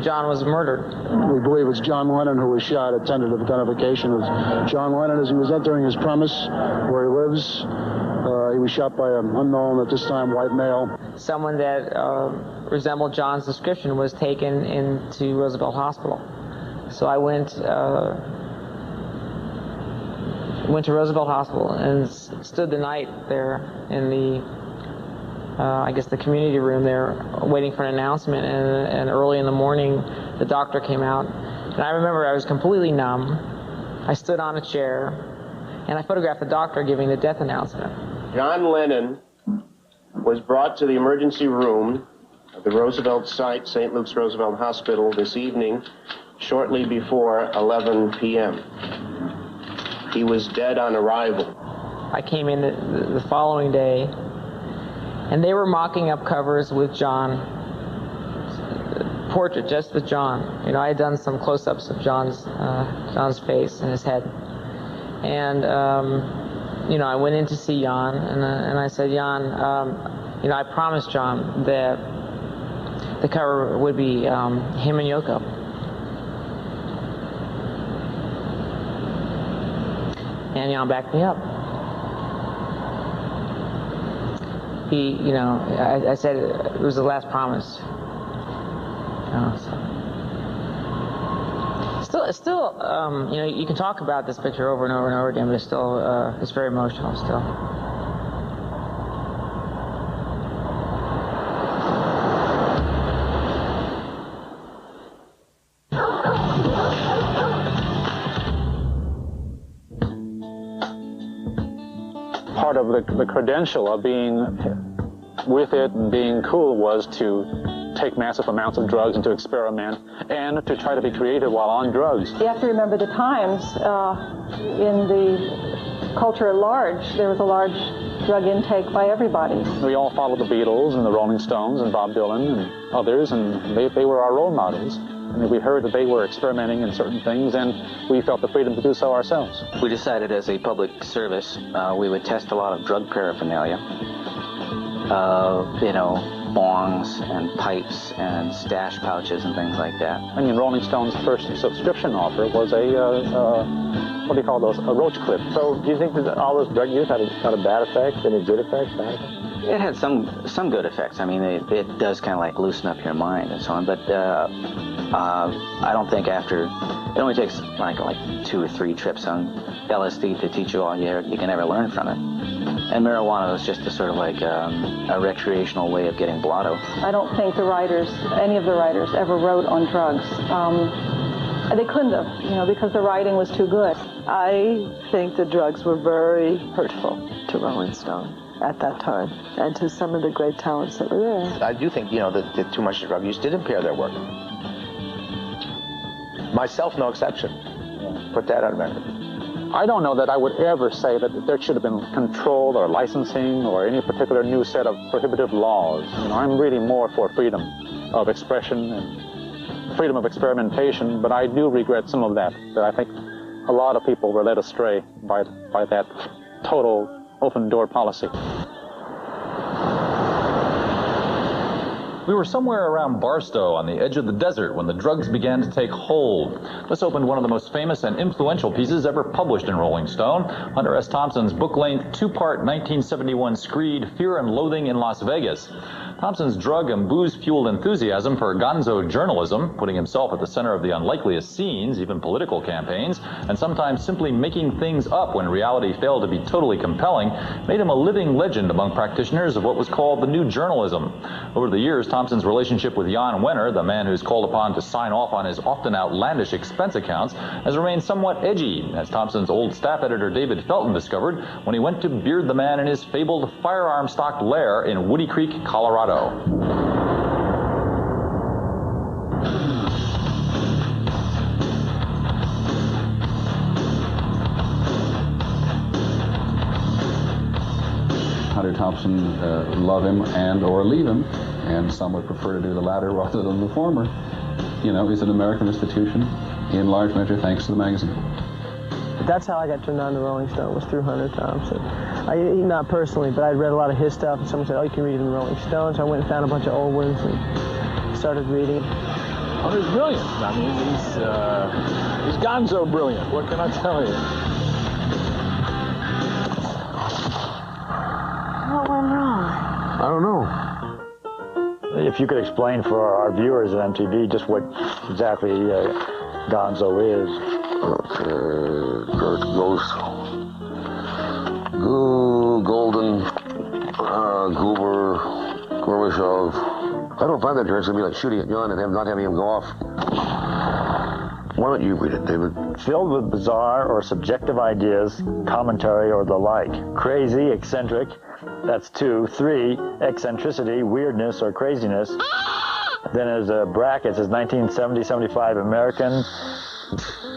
John was murdered. We believe it's John Lennon who was shot. A tentative identification of John Lennon as he was entering his premise where he lives. He was shot by an unknown, at this time, white male. Someone that resembled John's description was taken into Roosevelt Hospital. So I went to Roosevelt Hospital and stood the night there in the community room there, waiting for an announcement. And early in the morning, the doctor came out. And I remember I was completely numb. I stood on a chair, and I photographed the doctor giving the death announcement. John Lennon was brought to the emergency room of the Roosevelt site, St. Luke's Roosevelt Hospital, this evening, shortly before 11 p.m. He was dead on arrival. I came in the following day, and they were mocking up covers with John, portrait just with John. I had done some close-ups of John's face and his head, and I went in to see Jan, and I said, Jan, I promised John that the cover would be him and Yoko. And Jan backed me up. I said it was the last promise. Still, you can talk about this picture over and over and over again, but it's very emotional still. Part of the credential of being with it and being cool was to take massive amounts of drugs and to experiment and to try to be creative while on drugs. You have to remember the times. In the culture at large, there was a large drug intake by everybody. We all followed the Beatles and the Rolling Stones and Bob Dylan and others, and they were our role models. And we heard that they were experimenting in certain things, and we felt the freedom to do so ourselves. We decided as a public service, we would test a lot of drug paraphernalia. Bongs and pipes and stash pouches and things like that. I mean, Rolling Stone's first subscription offer was what do you call those? A roach clip. So do you think that all this drug use had a bad effect? Any good effects, bad effects? It had some good effects. I mean, it does kind of like loosen up your mind and so on. But I don't think after, it only takes like 2 or 3 trips on LSD to teach you all you can ever learn from it. And marijuana was just a sort of like a recreational way of getting blotto. I don't think any of the writers ever wrote on drugs. They couldn't have, because the writing was too good. I think the drugs were very hurtful to Rolling Stone at that time, and to some of the great talents that were there. I do think, that too much drug use did impair their work. Myself, no exception. Put that on record. I don't know that I would ever say that there should have been control or licensing or any particular new set of prohibitive laws. I'm really more for freedom of expression and freedom of experimentation, but I do regret some of that I think a lot of people were led astray by that total open-door policy. We were somewhere around Barstow on the edge of the desert when the drugs began to take hold. This opened one of the most famous and influential pieces ever published in Rolling Stone, Hunter S. Thompson's book-length 2-part 1971 screed, Fear and Loathing in Las Vegas. Thompson's drug and booze-fueled enthusiasm for gonzo journalism, putting himself at the center of the unlikeliest scenes, even political campaigns, and sometimes simply making things up when reality failed to be totally compelling, made him a living legend among practitioners of what was called the new journalism. Over the years, Thompson's relationship with Jan Wenner, the man who's called upon to sign off on his often outlandish expense accounts, has remained somewhat edgy, as Thompson's old staff editor David Felton discovered when he went to beard the man in his fabled firearm-stocked lair in Woody Creek, Colorado. Hunter Thompson love him and or leave him, and some would prefer to do the latter rather than the former. He's an American institution, in large measure thanks to the magazine. But that's how I got turned on to Rolling Stone, was through Hunter Thompson. Not personally, but I'd read a lot of his stuff, and someone said, you can read it in Rolling Stone, so I went and found a bunch of old ones and started reading. Hunter's brilliant. I mean, he's gonzo brilliant. What can I tell you? What went wrong? I don't know. If you could explain for our viewers at MTV just what exactly gonzo is. Kurt Ghost, Golden, Goober, Gorbachev. I don't find that it's going to be like shooting at John and not having him go off. Why don't you read it, David? Filled with bizarre or subjective ideas, commentary, or the like. Crazy, eccentric, that's 2. 3, eccentricity, weirdness, or craziness. Then as a bracket, says 1970-75 American.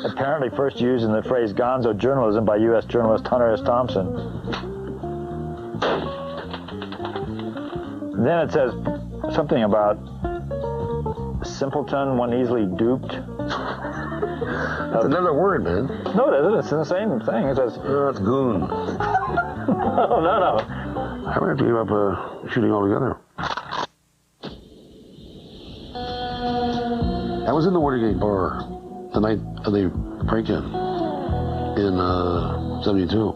Apparently first used in the phrase gonzo journalism by U.S. journalist Hunter S. Thompson. Then it says something about simpleton, one easily duped. That's another word, man. No, it isn't. It's the same thing. It says... it's goon. No. I might have to give up shooting altogether. I was in the Watergate bar the night of the break-in in 72,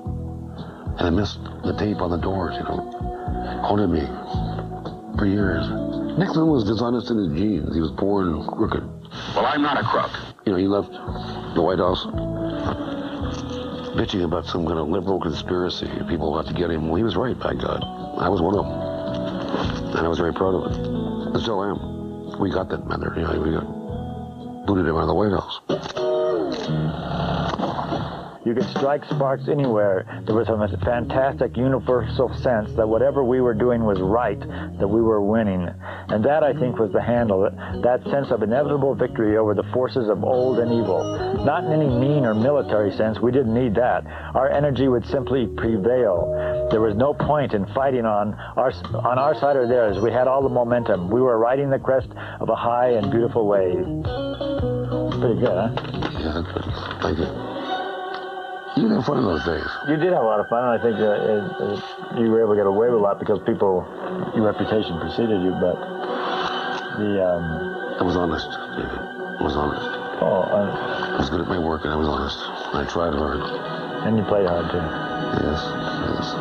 and I missed the tape on the doors, haunted me for years. Nixon was dishonest in his genes. He was born crooked. Well, I'm not a crook. He left the White House bitching about some kind of liberal conspiracy. People out to get him. Well, he was right, by God. I was one of them. And I was very proud of it. I still am. We got that man there. We got booted him out of the White House. You could strike sparks anywhere. There was a fantastic universal sense that whatever we were doing was right, that we were winning. And that, I think, was the handle, that sense of inevitable victory over the forces of old and evil. Not in any mean or military sense. We didn't need that. Our energy would simply prevail. There was no point in fighting on our side or theirs. We had all the momentum. We were riding the crest of a high and beautiful wave. Pretty good, huh? Yeah, that's good. Thank you. You had fun in those days. You did have a lot of fun, and I think you were able to get away with a lot because your reputation preceded you, but I was honest, David. I was honest. Oh, I was good at my work, and I was honest. I tried hard. And you played hard, too. Yes, yes.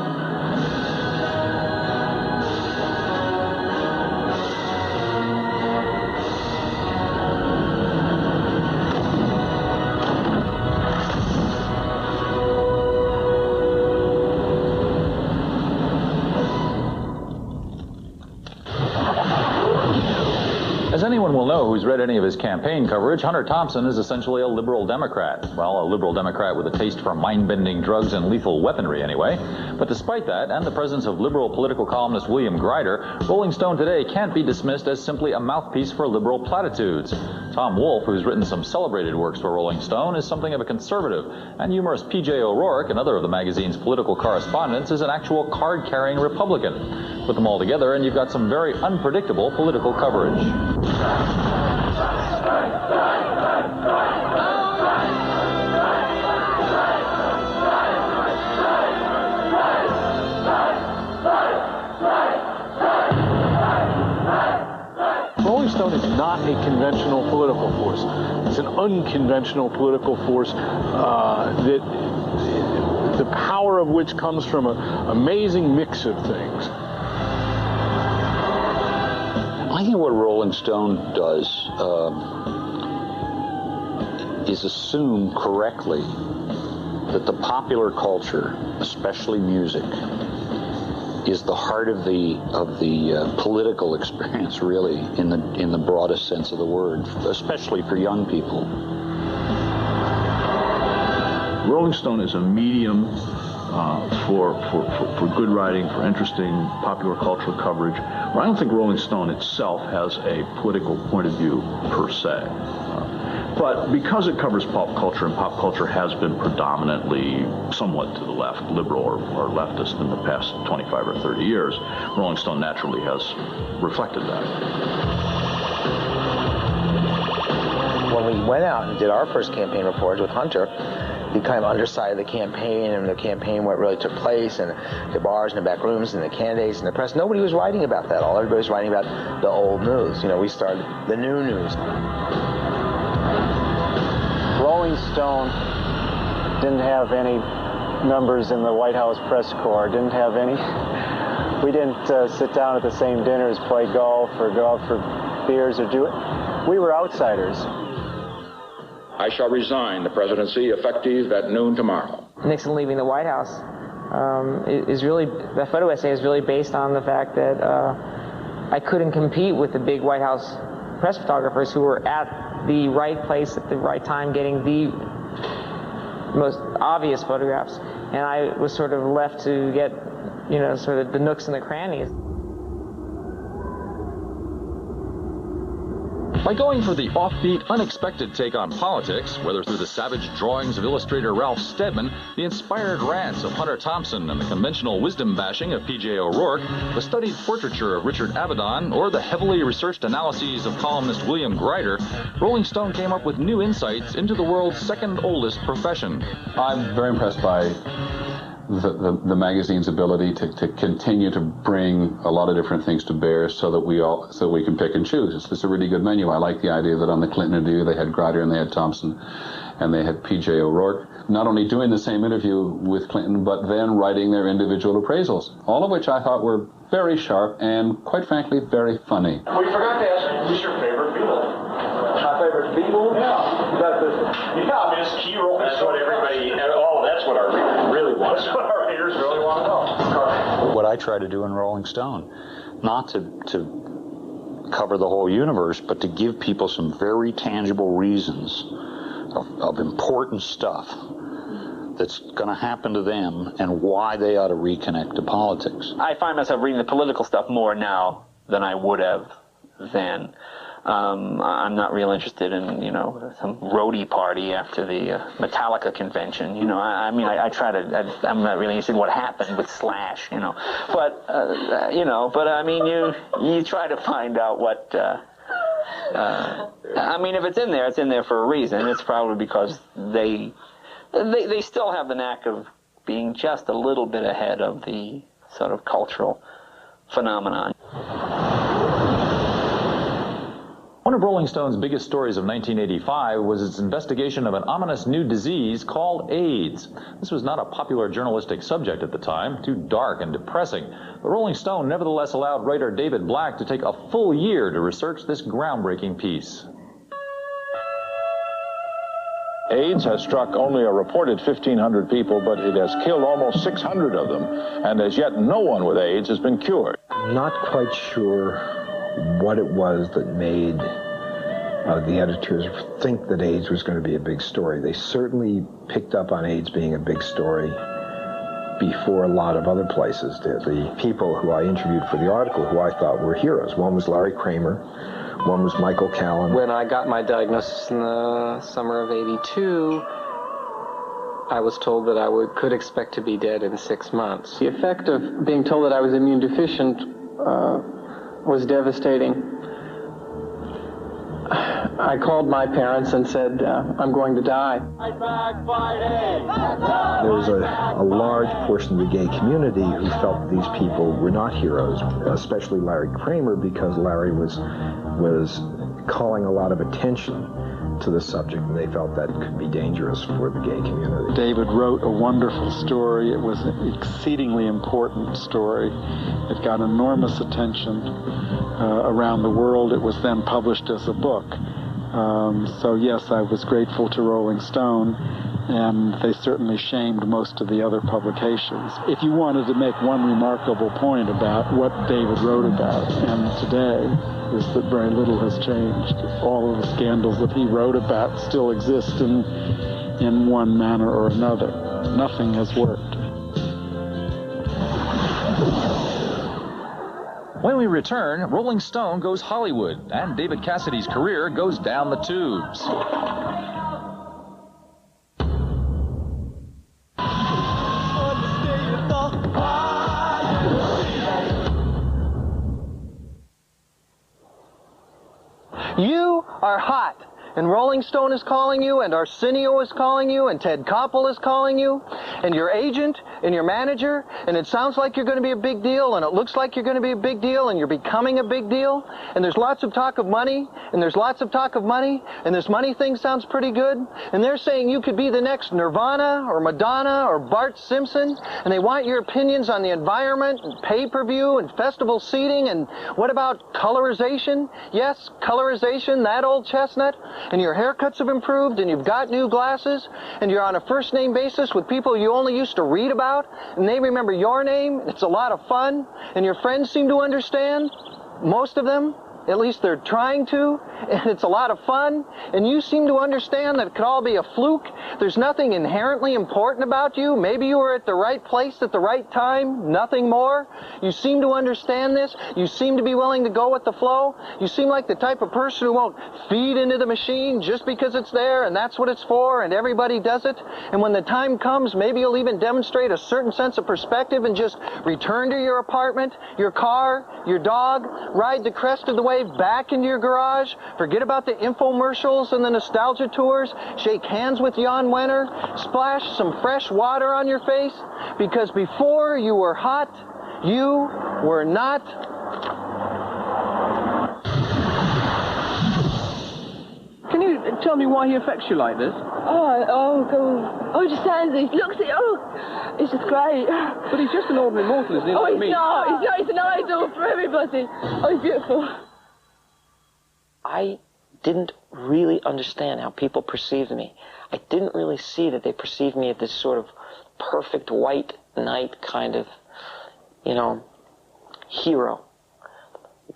As anyone will know who's read any of his campaign coverage, Hunter Thompson is essentially a liberal Democrat. Well, a liberal Democrat with a taste for mind-bending drugs and lethal weaponry, anyway. But despite that, and the presence of liberal political columnist William Grider, Rolling Stone today can't be dismissed as simply a mouthpiece for liberal platitudes. Tom Wolfe, who's written some celebrated works for Rolling Stone, is something of a conservative, and humorist P.J. O'Rourke, another of the magazine's political correspondents, is an actual card-carrying Republican. Put them all together, and you've got some very unpredictable political coverage. Rolling Stone is not a conventional political force. It's an unconventional political force that the power of which comes from an amazing mix of things. I think what Rolling Stone does is assume correctly that the popular culture, especially music, is the heart of the political experience, really, in the broadest sense of the word, especially for young people. Rolling Stone is a medium for good writing, for interesting popular cultural coverage. I don't think Rolling Stone itself has a political point of view per se. But because it covers pop culture, and pop culture has been predominantly somewhat to the left, liberal or leftist in the past 25 or 30 years, Rolling Stone naturally has reflected that. When we went out and did our first campaign reports with Hunter, he kind of undersided the campaign and the campaign, what really took place, and the bars and the back rooms and the candidates and the press. Nobody was writing about that. All everybody was writing about the old news. You know, we started the new news. Rolling Stone didn't have any members in the White House press corps, didn't have any. We didn't sit down at the same dinners, play golf, or go out for beers, or do it. We were outsiders. I shall resign the presidency effective at noon tomorrow. Nixon leaving the White House is really, that photo essay is really based on the fact that I couldn't compete with the big White House press photographers who were at the right place at the right time getting the most obvious photographs. And I was sort of left to get, you know, sort of the nooks and the crannies. By going for the offbeat, unexpected take on politics, whether through the savage drawings of illustrator Ralph Steadman, the inspired rants of Hunter Thompson, and the conventional wisdom bashing of P.J. O'Rourke, the studied portraiture of Richard Avedon, or the heavily researched analyses of columnist William Grider, Rolling Stone came up with new insights into the world's second oldest profession. I'm very impressed by the magazine's ability to continue to bring a lot of different things to bear so that we can pick and choose. It's a really good menu. I like the idea that on the Clinton interview they had Grider and they had Thompson and they had P.J. O'Rourke, not only doing the same interview with Clinton, but then writing their individual appraisals, all of which I thought were very sharp and, quite frankly, very funny. We forgot to ask, who's your favorite Beatle? My favorite Beatle? Yeah, Miss Key Rolling. That's what everybody, that's what our readers really want. That's what our readers really want to know. What I try to do in Rolling Stone, not to cover the whole universe, but to give people some very tangible reasons of important stuff that's going to happen to them and why they ought to reconnect to politics. I find myself reading the political stuff more now than I would have then. I'm not real interested in, some roadie party after the Metallica convention. I try to, I'm not really interested in what happened with Slash, But, you try to find out what, if it's in there for a reason. It's probably because they still have the knack of being just a little bit ahead of the sort of cultural phenomenon. One of Rolling Stone's biggest stories of 1985 was its investigation of an ominous new disease called AIDS. This was not a popular journalistic subject at the time, too dark and depressing. But Rolling Stone nevertheless allowed writer David Black to take a full year to research this groundbreaking piece. AIDS has struck only a reported 1,500 people, but it has killed almost 600 of them, and as yet no one with AIDS has been cured. I'm not quite sure what it was that made the editors think that AIDS was going to be a big story. They certainly picked up on AIDS being a big story before a lot of other places did. The people who I interviewed for the article who I thought were heroes, one was Larry Kramer, one was Michael Callan. When I got my diagnosis in the summer of '82, I was told that I could expect to be dead in 6 months. The effect of being told that I was immune deficient was devastating. I called my parents and said, I'm going to die. There was a large portion of the gay community who felt that these people were not heroes, especially Larry Kramer, because Larry was calling a lot of attention to the subject, and they felt that could be dangerous for the gay community. David wrote a wonderful story. It was an exceedingly important story. It got enormous attention around the world. It was then published as a book. So yes, I was grateful to Rolling Stone, and they certainly shamed most of the other publications. If you wanted to make one remarkable point about what David wrote about, and today, is that very little has changed. All of the scandals that he wrote about still exist in one manner or another. Nothing has worked. When we return, Rolling Stone goes Hollywood, and David Cassidy's career goes down the tubes. You are hot, and Rolling Stone is calling you, and Arsenio is calling you, and Ted Koppel is calling you, and your agent, and your manager, and it sounds like you're going to be a big deal, and it looks like you're going to be a big deal, and you're becoming a big deal, and there's lots of talk of money, and there's lots of talk of money, and this money thing sounds pretty good, and they're saying you could be the next Nirvana, or Madonna, or Bart Simpson, and they want your opinions on the environment, and pay-per-view, and festival seating, and what about colorization? Yes, colorization, that old chestnut, and your haircuts have improved, and you've got new glasses, and you're on a first-name basis with people you only used to read about, and they remember your name, and it's a lot of fun, and your friends seem to understand, most of them, at least they're trying to, and it's a lot of fun, and you seem to understand that it could all be a fluke. There's nothing inherently important about you. Maybe you were at the right place at the right time, nothing more. You seem to understand this. You seem to be willing to go with the flow. You seem like the type of person who won't feed into the machine just because it's there and that's what it's for and everybody does it. And when the time comes, maybe you'll even demonstrate a certain sense of perspective and just return to your apartment, your car, your dog, ride the crest of the wave back into your garage, forget about the infomercials and the nostalgia tours, shake hands with Jan Wenner, splash some fresh water on your face, because before you were hot, you were not. Can you tell me why he affects you like this? Oh, just stands there, looks at you, it's just great. But he's just an ordinary mortal, isn't he? Oh, like he's me? not, he's an idol for everybody. Oh, he's beautiful. I didn't really understand how people perceived me. I didn't really see that they perceived me as this sort of perfect white knight kind of, hero.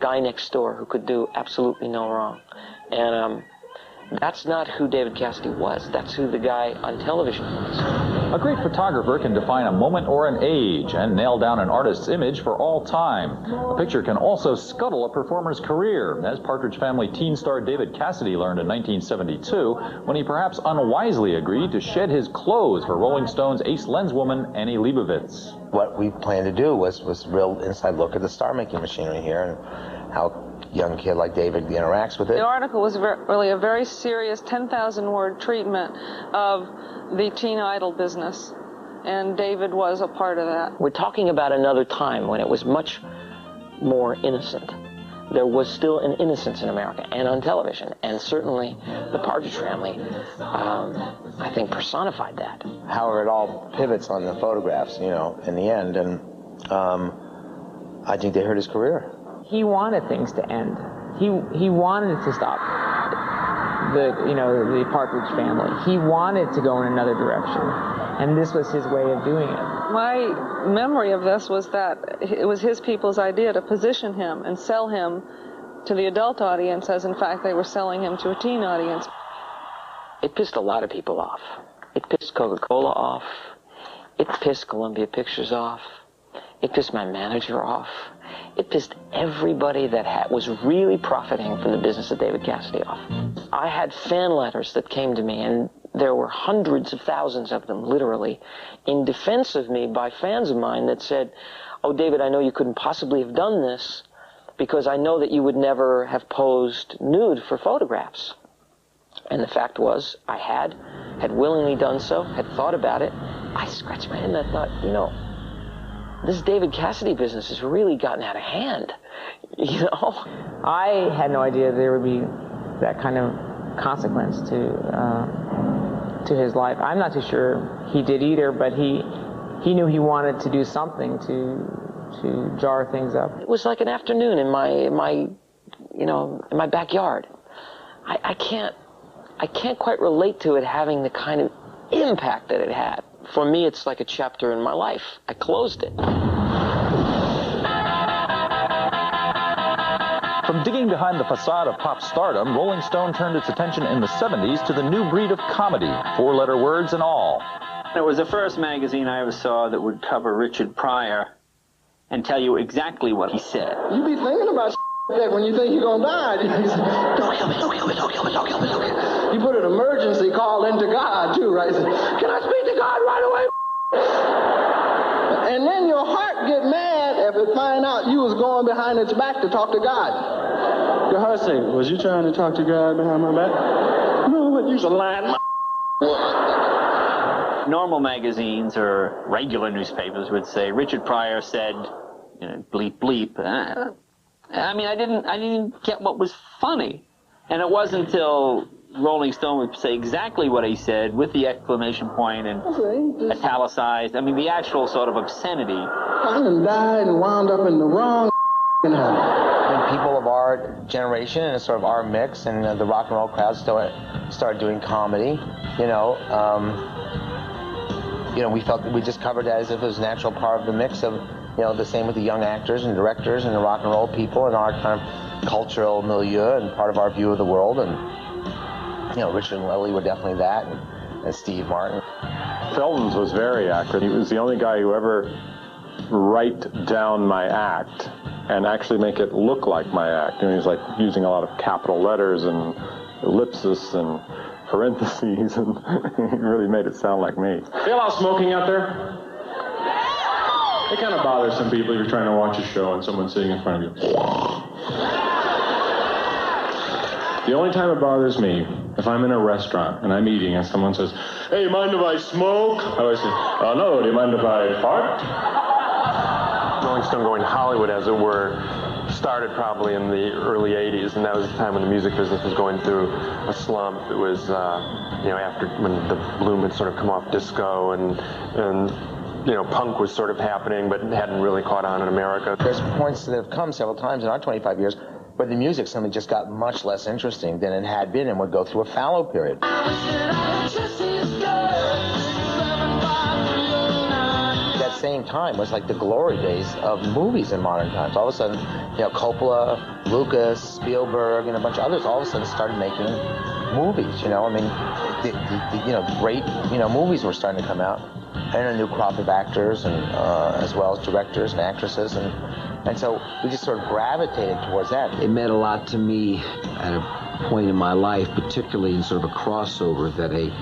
Guy next door who could do absolutely no wrong. And that's not who David Cassidy was. That's who the guy on television was. A great photographer can define a moment or an age and nail down an artist's image for all time. A picture can also scuttle a performer's career, as Partridge Family teen star David Cassidy learned in 1972 when he perhaps unwisely agreed to shed his clothes for Rolling Stone's ace lenswoman Annie Leibovitz. What we planned to do was a real inside look at the star-making machinery here and how a young kid like David interacts with it. The article was really a very serious 10,000-word treatment of the teen idol business, and David was a part of that. We're talking about another time when it was much more innocent. There was still an innocence in America and on television, and certainly the Partridge Family, I think, personified that. However, it all pivots on the photographs, you know, in the end, and I think they hurt his career. He wanted things to end. He wanted to stop the Partridge Family. He wanted to go in another direction, and this was his way of doing it. My memory of this was that it was his people's idea to position him and sell him to the adult audience, as in fact they were selling him to a teen audience. It pissed a lot of people off. It pissed Coca-Cola off. It pissed Columbia Pictures off. It pissed my manager off. It pissed everybody that was really profiting from the business of David Cassidy off. I had fan letters that came to me, and there were hundreds of thousands of them, literally, in defense of me by fans of mine that said, "Oh, David, I know you couldn't possibly have done this because I know that you would never have posed nude for photographs." And the fact was, I had willingly done so, had thought about it. I scratched my head and I thought, you know, this David Cassidy business has really gotten out of hand, you know? I had no idea there would be that kind of consequence to his life. I'm not too sure he did either, but he knew he wanted to do something to jar things up. It was like an afternoon in my backyard. I can't quite relate to it having the kind of impact that it had. For me, it's like a chapter in my life. I closed it. From digging behind the facade of pop stardom, Rolling Stone turned its attention in the 70s to the new breed of comedy, four-letter words and all. It was the first magazine I ever saw that would cover Richard Pryor and tell you exactly what he said. You be thinking about that when you think you're going to die. Don't kill me, don't kill me, don't kill me, don't kill me, don't kill me. You put an emergency call into God, too, right? Can I speak to God right away? And then your heart get mad if it find out you was going behind its back to talk to God. Your heart say, was you trying to talk to God behind my back? No, but you's a lying Normal magazines or regular newspapers would say, Richard Pryor said, you know, bleep, bleep. I mean, I didn't get what was funny. And it wasn't until Rolling Stone would say exactly what he said with the exclamation point and italicized. I mean, the actual sort of obscenity. I done died and wound up in the wrong And people of our generation and sort of our mix and the rock and roll crowd started doing comedy, you know, we felt we just covered that as if it was a natural part of the mix of, you know, the same with the young actors and directors and the rock and roll people and our kind of cultural milieu and part of our view of the world. And, you know, Richard and Lily were definitely that, and Steve Martin. Felton's was very accurate. He was the only guy who ever write down my act and actually make it look like my act. You know, he's like using a lot of capital letters and ellipsis and parentheses, and he really made it sound like me. See a lot of smoking out there? It kind of bothers some people if you're trying to watch a show and someone's sitting in front of you. The only time it bothers me, if I'm in a restaurant and I'm eating and someone says, "Hey, mind if I smoke?" I always say, "Oh, no, do you mind if I fart?" Rolling Stone going to Hollywood, as it were, started probably in the early 80s, and that was the time when the music business was going through a slump. It was, you know, after when the bloom had sort of come off disco and you know, punk was sort of happening, but hadn't really caught on in America. There's points that have come several times in our 25 years where the music suddenly just got much less interesting than it had been and would go through a fallow period. That same time was like the glory days of movies in modern times. All of a sudden, you know, Coppola, Lucas, Spielberg, and a bunch of others all of a sudden started making movies, you know. I mean, great, movies were starting to come out, and a new crop of actors, and as well as directors and actresses, and so we just sort of gravitated towards that. It meant a lot to me at a point in my life, particularly in sort of a crossover, that a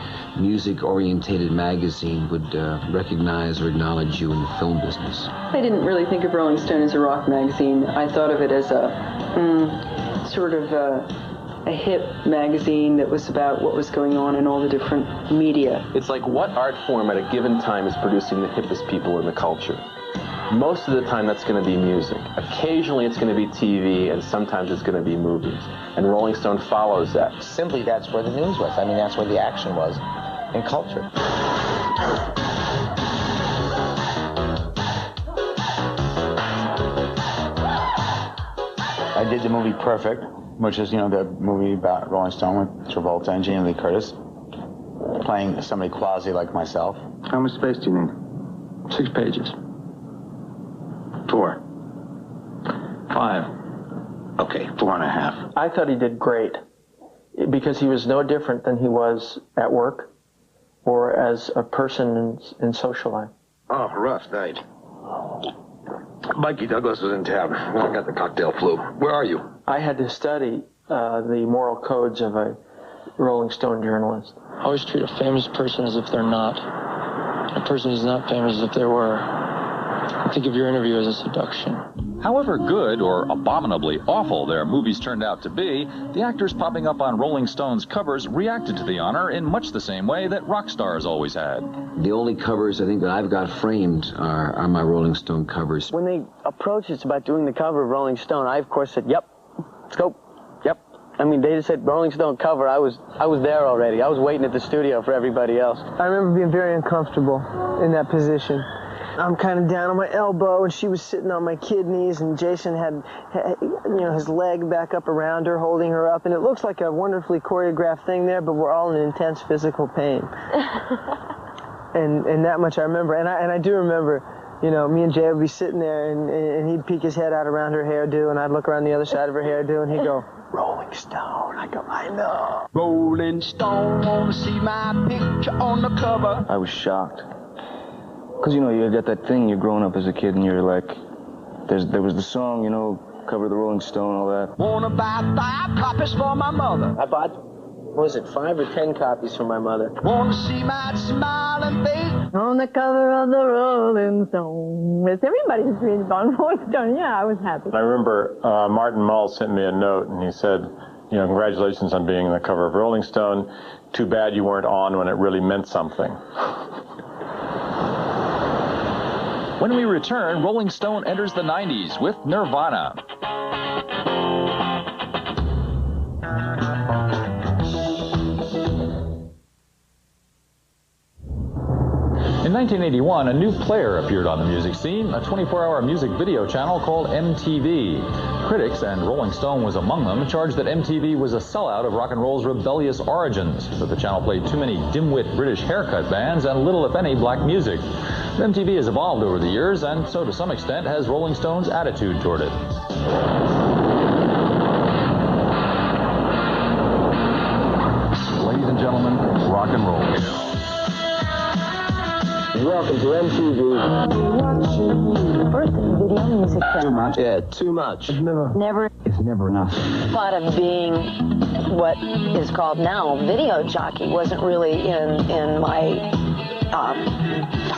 music-orientated magazine would recognize or acknowledge you in the film business. I didn't really think of Rolling Stone as a rock magazine. I thought of it as a sort of a hip magazine that was about what was going on in all the different media. It's like, what art form at a given time is producing the hippest people in the culture? Most of the time that's going to be music. Occasionally it's going to be TV, and sometimes it's going to be movies. And Rolling Stone follows that. Simply, that's where the news was. I mean, that's where the action was in culture. I did the movie Perfect, which is, the movie about Rolling Stone with Travolta and Jamie Lee Curtis, playing somebody quasi like myself. How much space do you need? 6 pages. 4. 5. Okay, 4.5. I thought he did great because he was no different than he was at work or as a person in social life. Oh, rough night. Mikey Douglas was in town. I got the cocktail flu. Where are you? I had to study the moral codes of a Rolling Stone journalist. Always treat a famous person as if they're not. A person who's not famous as if they were. Think of your interview as a seduction. However good or abominably awful their movies turned out to be, the actors popping up on Rolling Stone's covers reacted to the honor in much the same way that rock stars always had. The only covers I think that I've got framed are my Rolling Stone covers. When they approached us about doing the cover of Rolling Stone, I of course said, yep, let's go, yep. I mean, they just said Rolling Stone cover. I was there already. I was waiting at the studio for everybody else. I remember being very uncomfortable in that position. I'm kind of down on my elbow, and she was sitting on my kidneys, and Jason had his leg back up around her, holding her up, and it looks like a wonderfully choreographed thing there, but we're all in intense physical pain. and that much I remember, and I do remember, me and Jay would be sitting there, and he'd peek his head out around her hairdo, and I'd look around the other side of her hairdo, and he'd go, Rolling Stone. I go, I know. Rolling Stone, wanna see my picture on the cover. I was shocked. Because, you get that thing, you're growing up as a kid, and you're like, there was the song, cover the Rolling Stone, all that. Wanna buy 5 copies for my mother. I bought, 5 or 10 copies for my mother. Wanna see my smiling face on the cover of the Rolling Stone. It's everybody's dream on Rolling Stone. Yeah, I was happy. I remember Martin Mull sent me a note, and he said, congratulations on being on the cover of Rolling Stone. Too bad you weren't on when it really meant something. When we return, Rolling Stone enters the 90s with Nirvana. In 1981, a new player appeared on the music scene, a 24-hour music video channel called MTV. Critics, and Rolling Stone was among them, charged that MTV was a sellout of rock and roll's rebellious origins, that the channel played too many dim-wit British haircut bands and little, if any, black music. MTV has evolved over the years, and so to some extent has Rolling Stone's attitude toward it. Ladies and gentlemen, rock and roll. Welcome to MTV. Birthday video music film. Too much? Yeah, too much. It's never enough. Thought of being what is called now video jockey wasn't really in my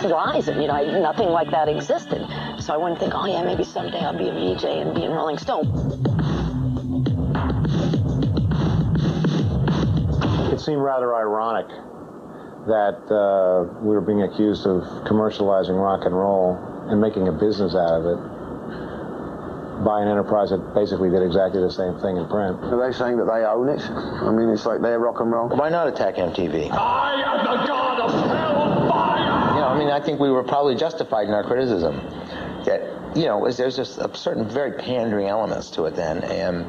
horizon. Nothing like that existed. So I wouldn't think, oh yeah, maybe someday I'll be a VJ and be in Rolling Stone. It seemed rather ironic that we were being accused of commercializing rock and roll and making a business out of it by an enterprise that basically did exactly the same thing in print. Are they saying that they own it? I mean, it's like their rock and roll. Why not attack MTV? I am the god of hellfire! I think we were probably justified in our criticism. That, there's just a certain very pandering elements to it then, and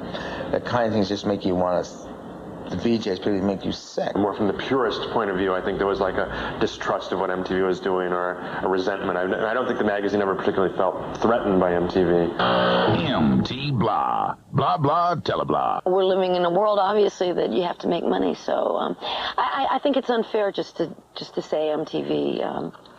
the kind of things just make you want to the VJs really make you sick. More from the purist point of view, I think there was like a distrust of what MTV was doing, or a resentment. I don't think the magazine ever particularly felt threatened by MTV. MT blah. Blah, blah, tele blah. We're living in a world, obviously, that you have to make money, so I think it's unfair just to say MTV,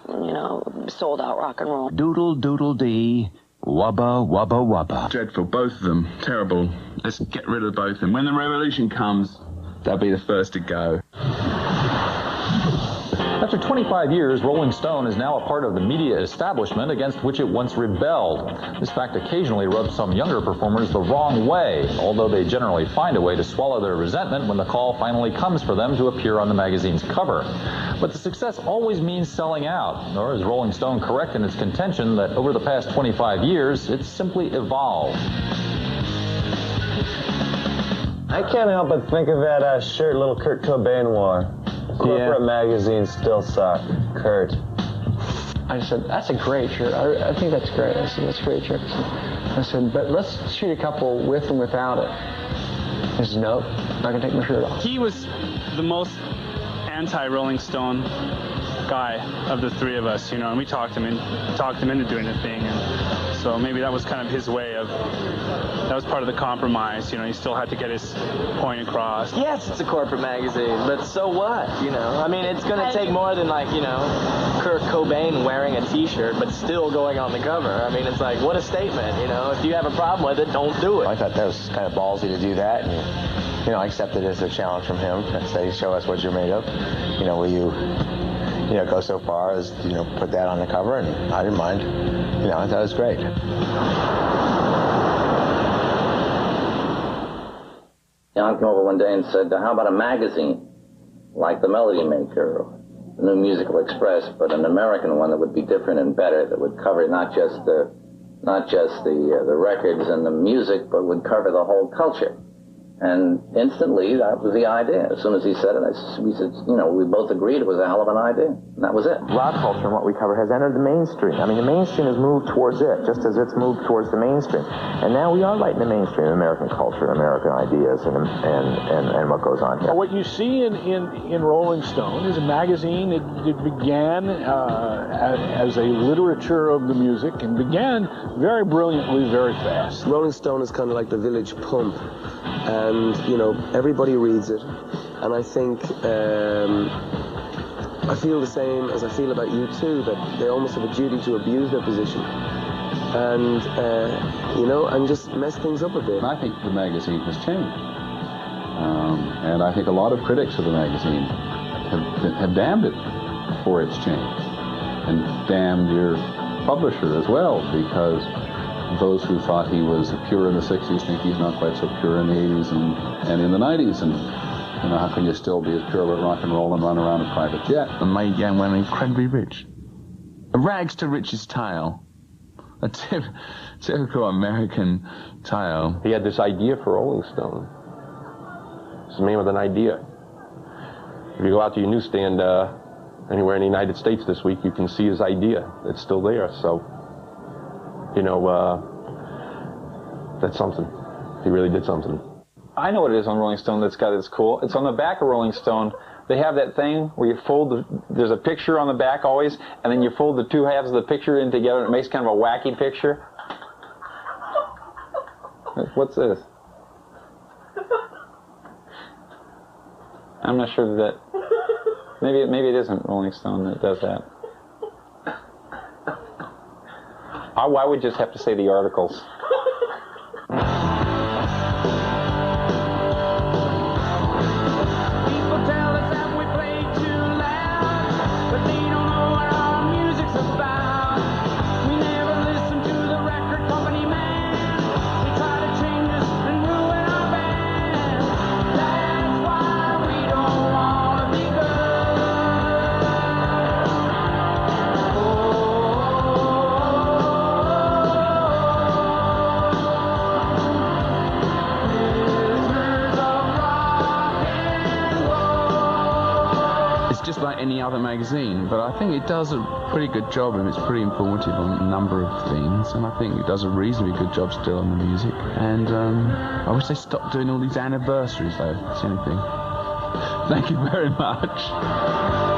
you know, sold out rock and roll. Doodle, doodle, dee. Wubba, wubba, wubba. Dreadful, both of them. Terrible. Let's get rid of both of them. When the revolution comes, they'll be the first to go. After 25 years, Rolling Stone is now a part of the media establishment against which it once rebelled. This fact occasionally rubs some younger performers the wrong way, although they generally find a way to swallow their resentment when the call finally comes for them to appear on the magazine's cover. But the success always means selling out, nor is Rolling Stone correct in its contention that over the past 25 years, it's simply evolved. I can't help but think of that shirt little Kurt Cobain wore. Corporate magazines still suck. Kurt. I said, that's a great shirt. I think that's great. I said, that's a great shirt. I said, but let's shoot a couple with and without it. He said, nope, not going to take my shirt off. He was the most anti-Rolling Stone guy of the three of us, you know, and we talked him into doing the thing, and so maybe that was kind of his way of, that was part of the compromise, you know, he still had to get his point across. Yes, it's a corporate magazine, but so what, you know? I mean, it's going to take more than, like, you know, Kurt Cobain wearing a t-shirt, but still going on the cover. I mean, it's like, what a statement, you know? If you have a problem with it, don't do it. I thought that was kind of ballsy to do that, and, you know, I accepted it as a challenge from him and say, show us what you're made of. You know, will you go so far as, you know, put that on the cover? And I didn't mind. You know, I thought it was great. Jan came over one day and said, how about a magazine like the Melody Maker, the New Musical Express, but an American one that would be different and better, that would cover not just the records and the music, but would cover the whole culture. And instantly, that was the idea. As soon as he said it, we said, you know, we both agreed it was a hell of an idea. And that was it. Rock culture and what we cover has entered the mainstream. I mean, the mainstream has moved towards it, just as it's moved towards the mainstream. And now we are right in the mainstream, American culture, American ideas, and what goes on here. What you see in Rolling Stone is a magazine. It began as a literature of the music and began very brilliantly, very fast. Rolling Stone is kind of like the village pump. And, you know, everybody reads it, and I think I feel the same as I feel about you too, that they almost have a duty to abuse their position and, you know, and just mess things up a bit. I think the magazine has changed, and I think a lot of critics of the magazine have damned it for its change, and damned your publisher as well, because those who thought he was pure in the 60s think he's not quite so pure in the 80s and in the 90s. And, you know, how can you still be as pure with rock and roll and run around a private jet? And made young women incredibly rich. A rags to riches tale. A typical American tale. He had this idea for Rolling Stone. It's a man with an idea. If you go out to your newsstand anywhere in the United States this week, you can see his idea. It's still there, so... You know, that's something. He really did something. I know what it is on Rolling Stone that's cool. It's on the back of Rolling Stone. They have that thing where you fold there's a picture on the back always, and then you fold the two halves of the picture in together, and it makes kind of a wacky picture. What's this? I'm not sure that... Maybe it isn't Rolling Stone that does that. Why would just have to say the articles? just like any other magazine, but I think it does a pretty good job, and it's pretty informative on a number of things, and I think it does a reasonably good job still on the music. And I wish they stopped doing all these anniversaries, though. That's the only thing. Thank you very much.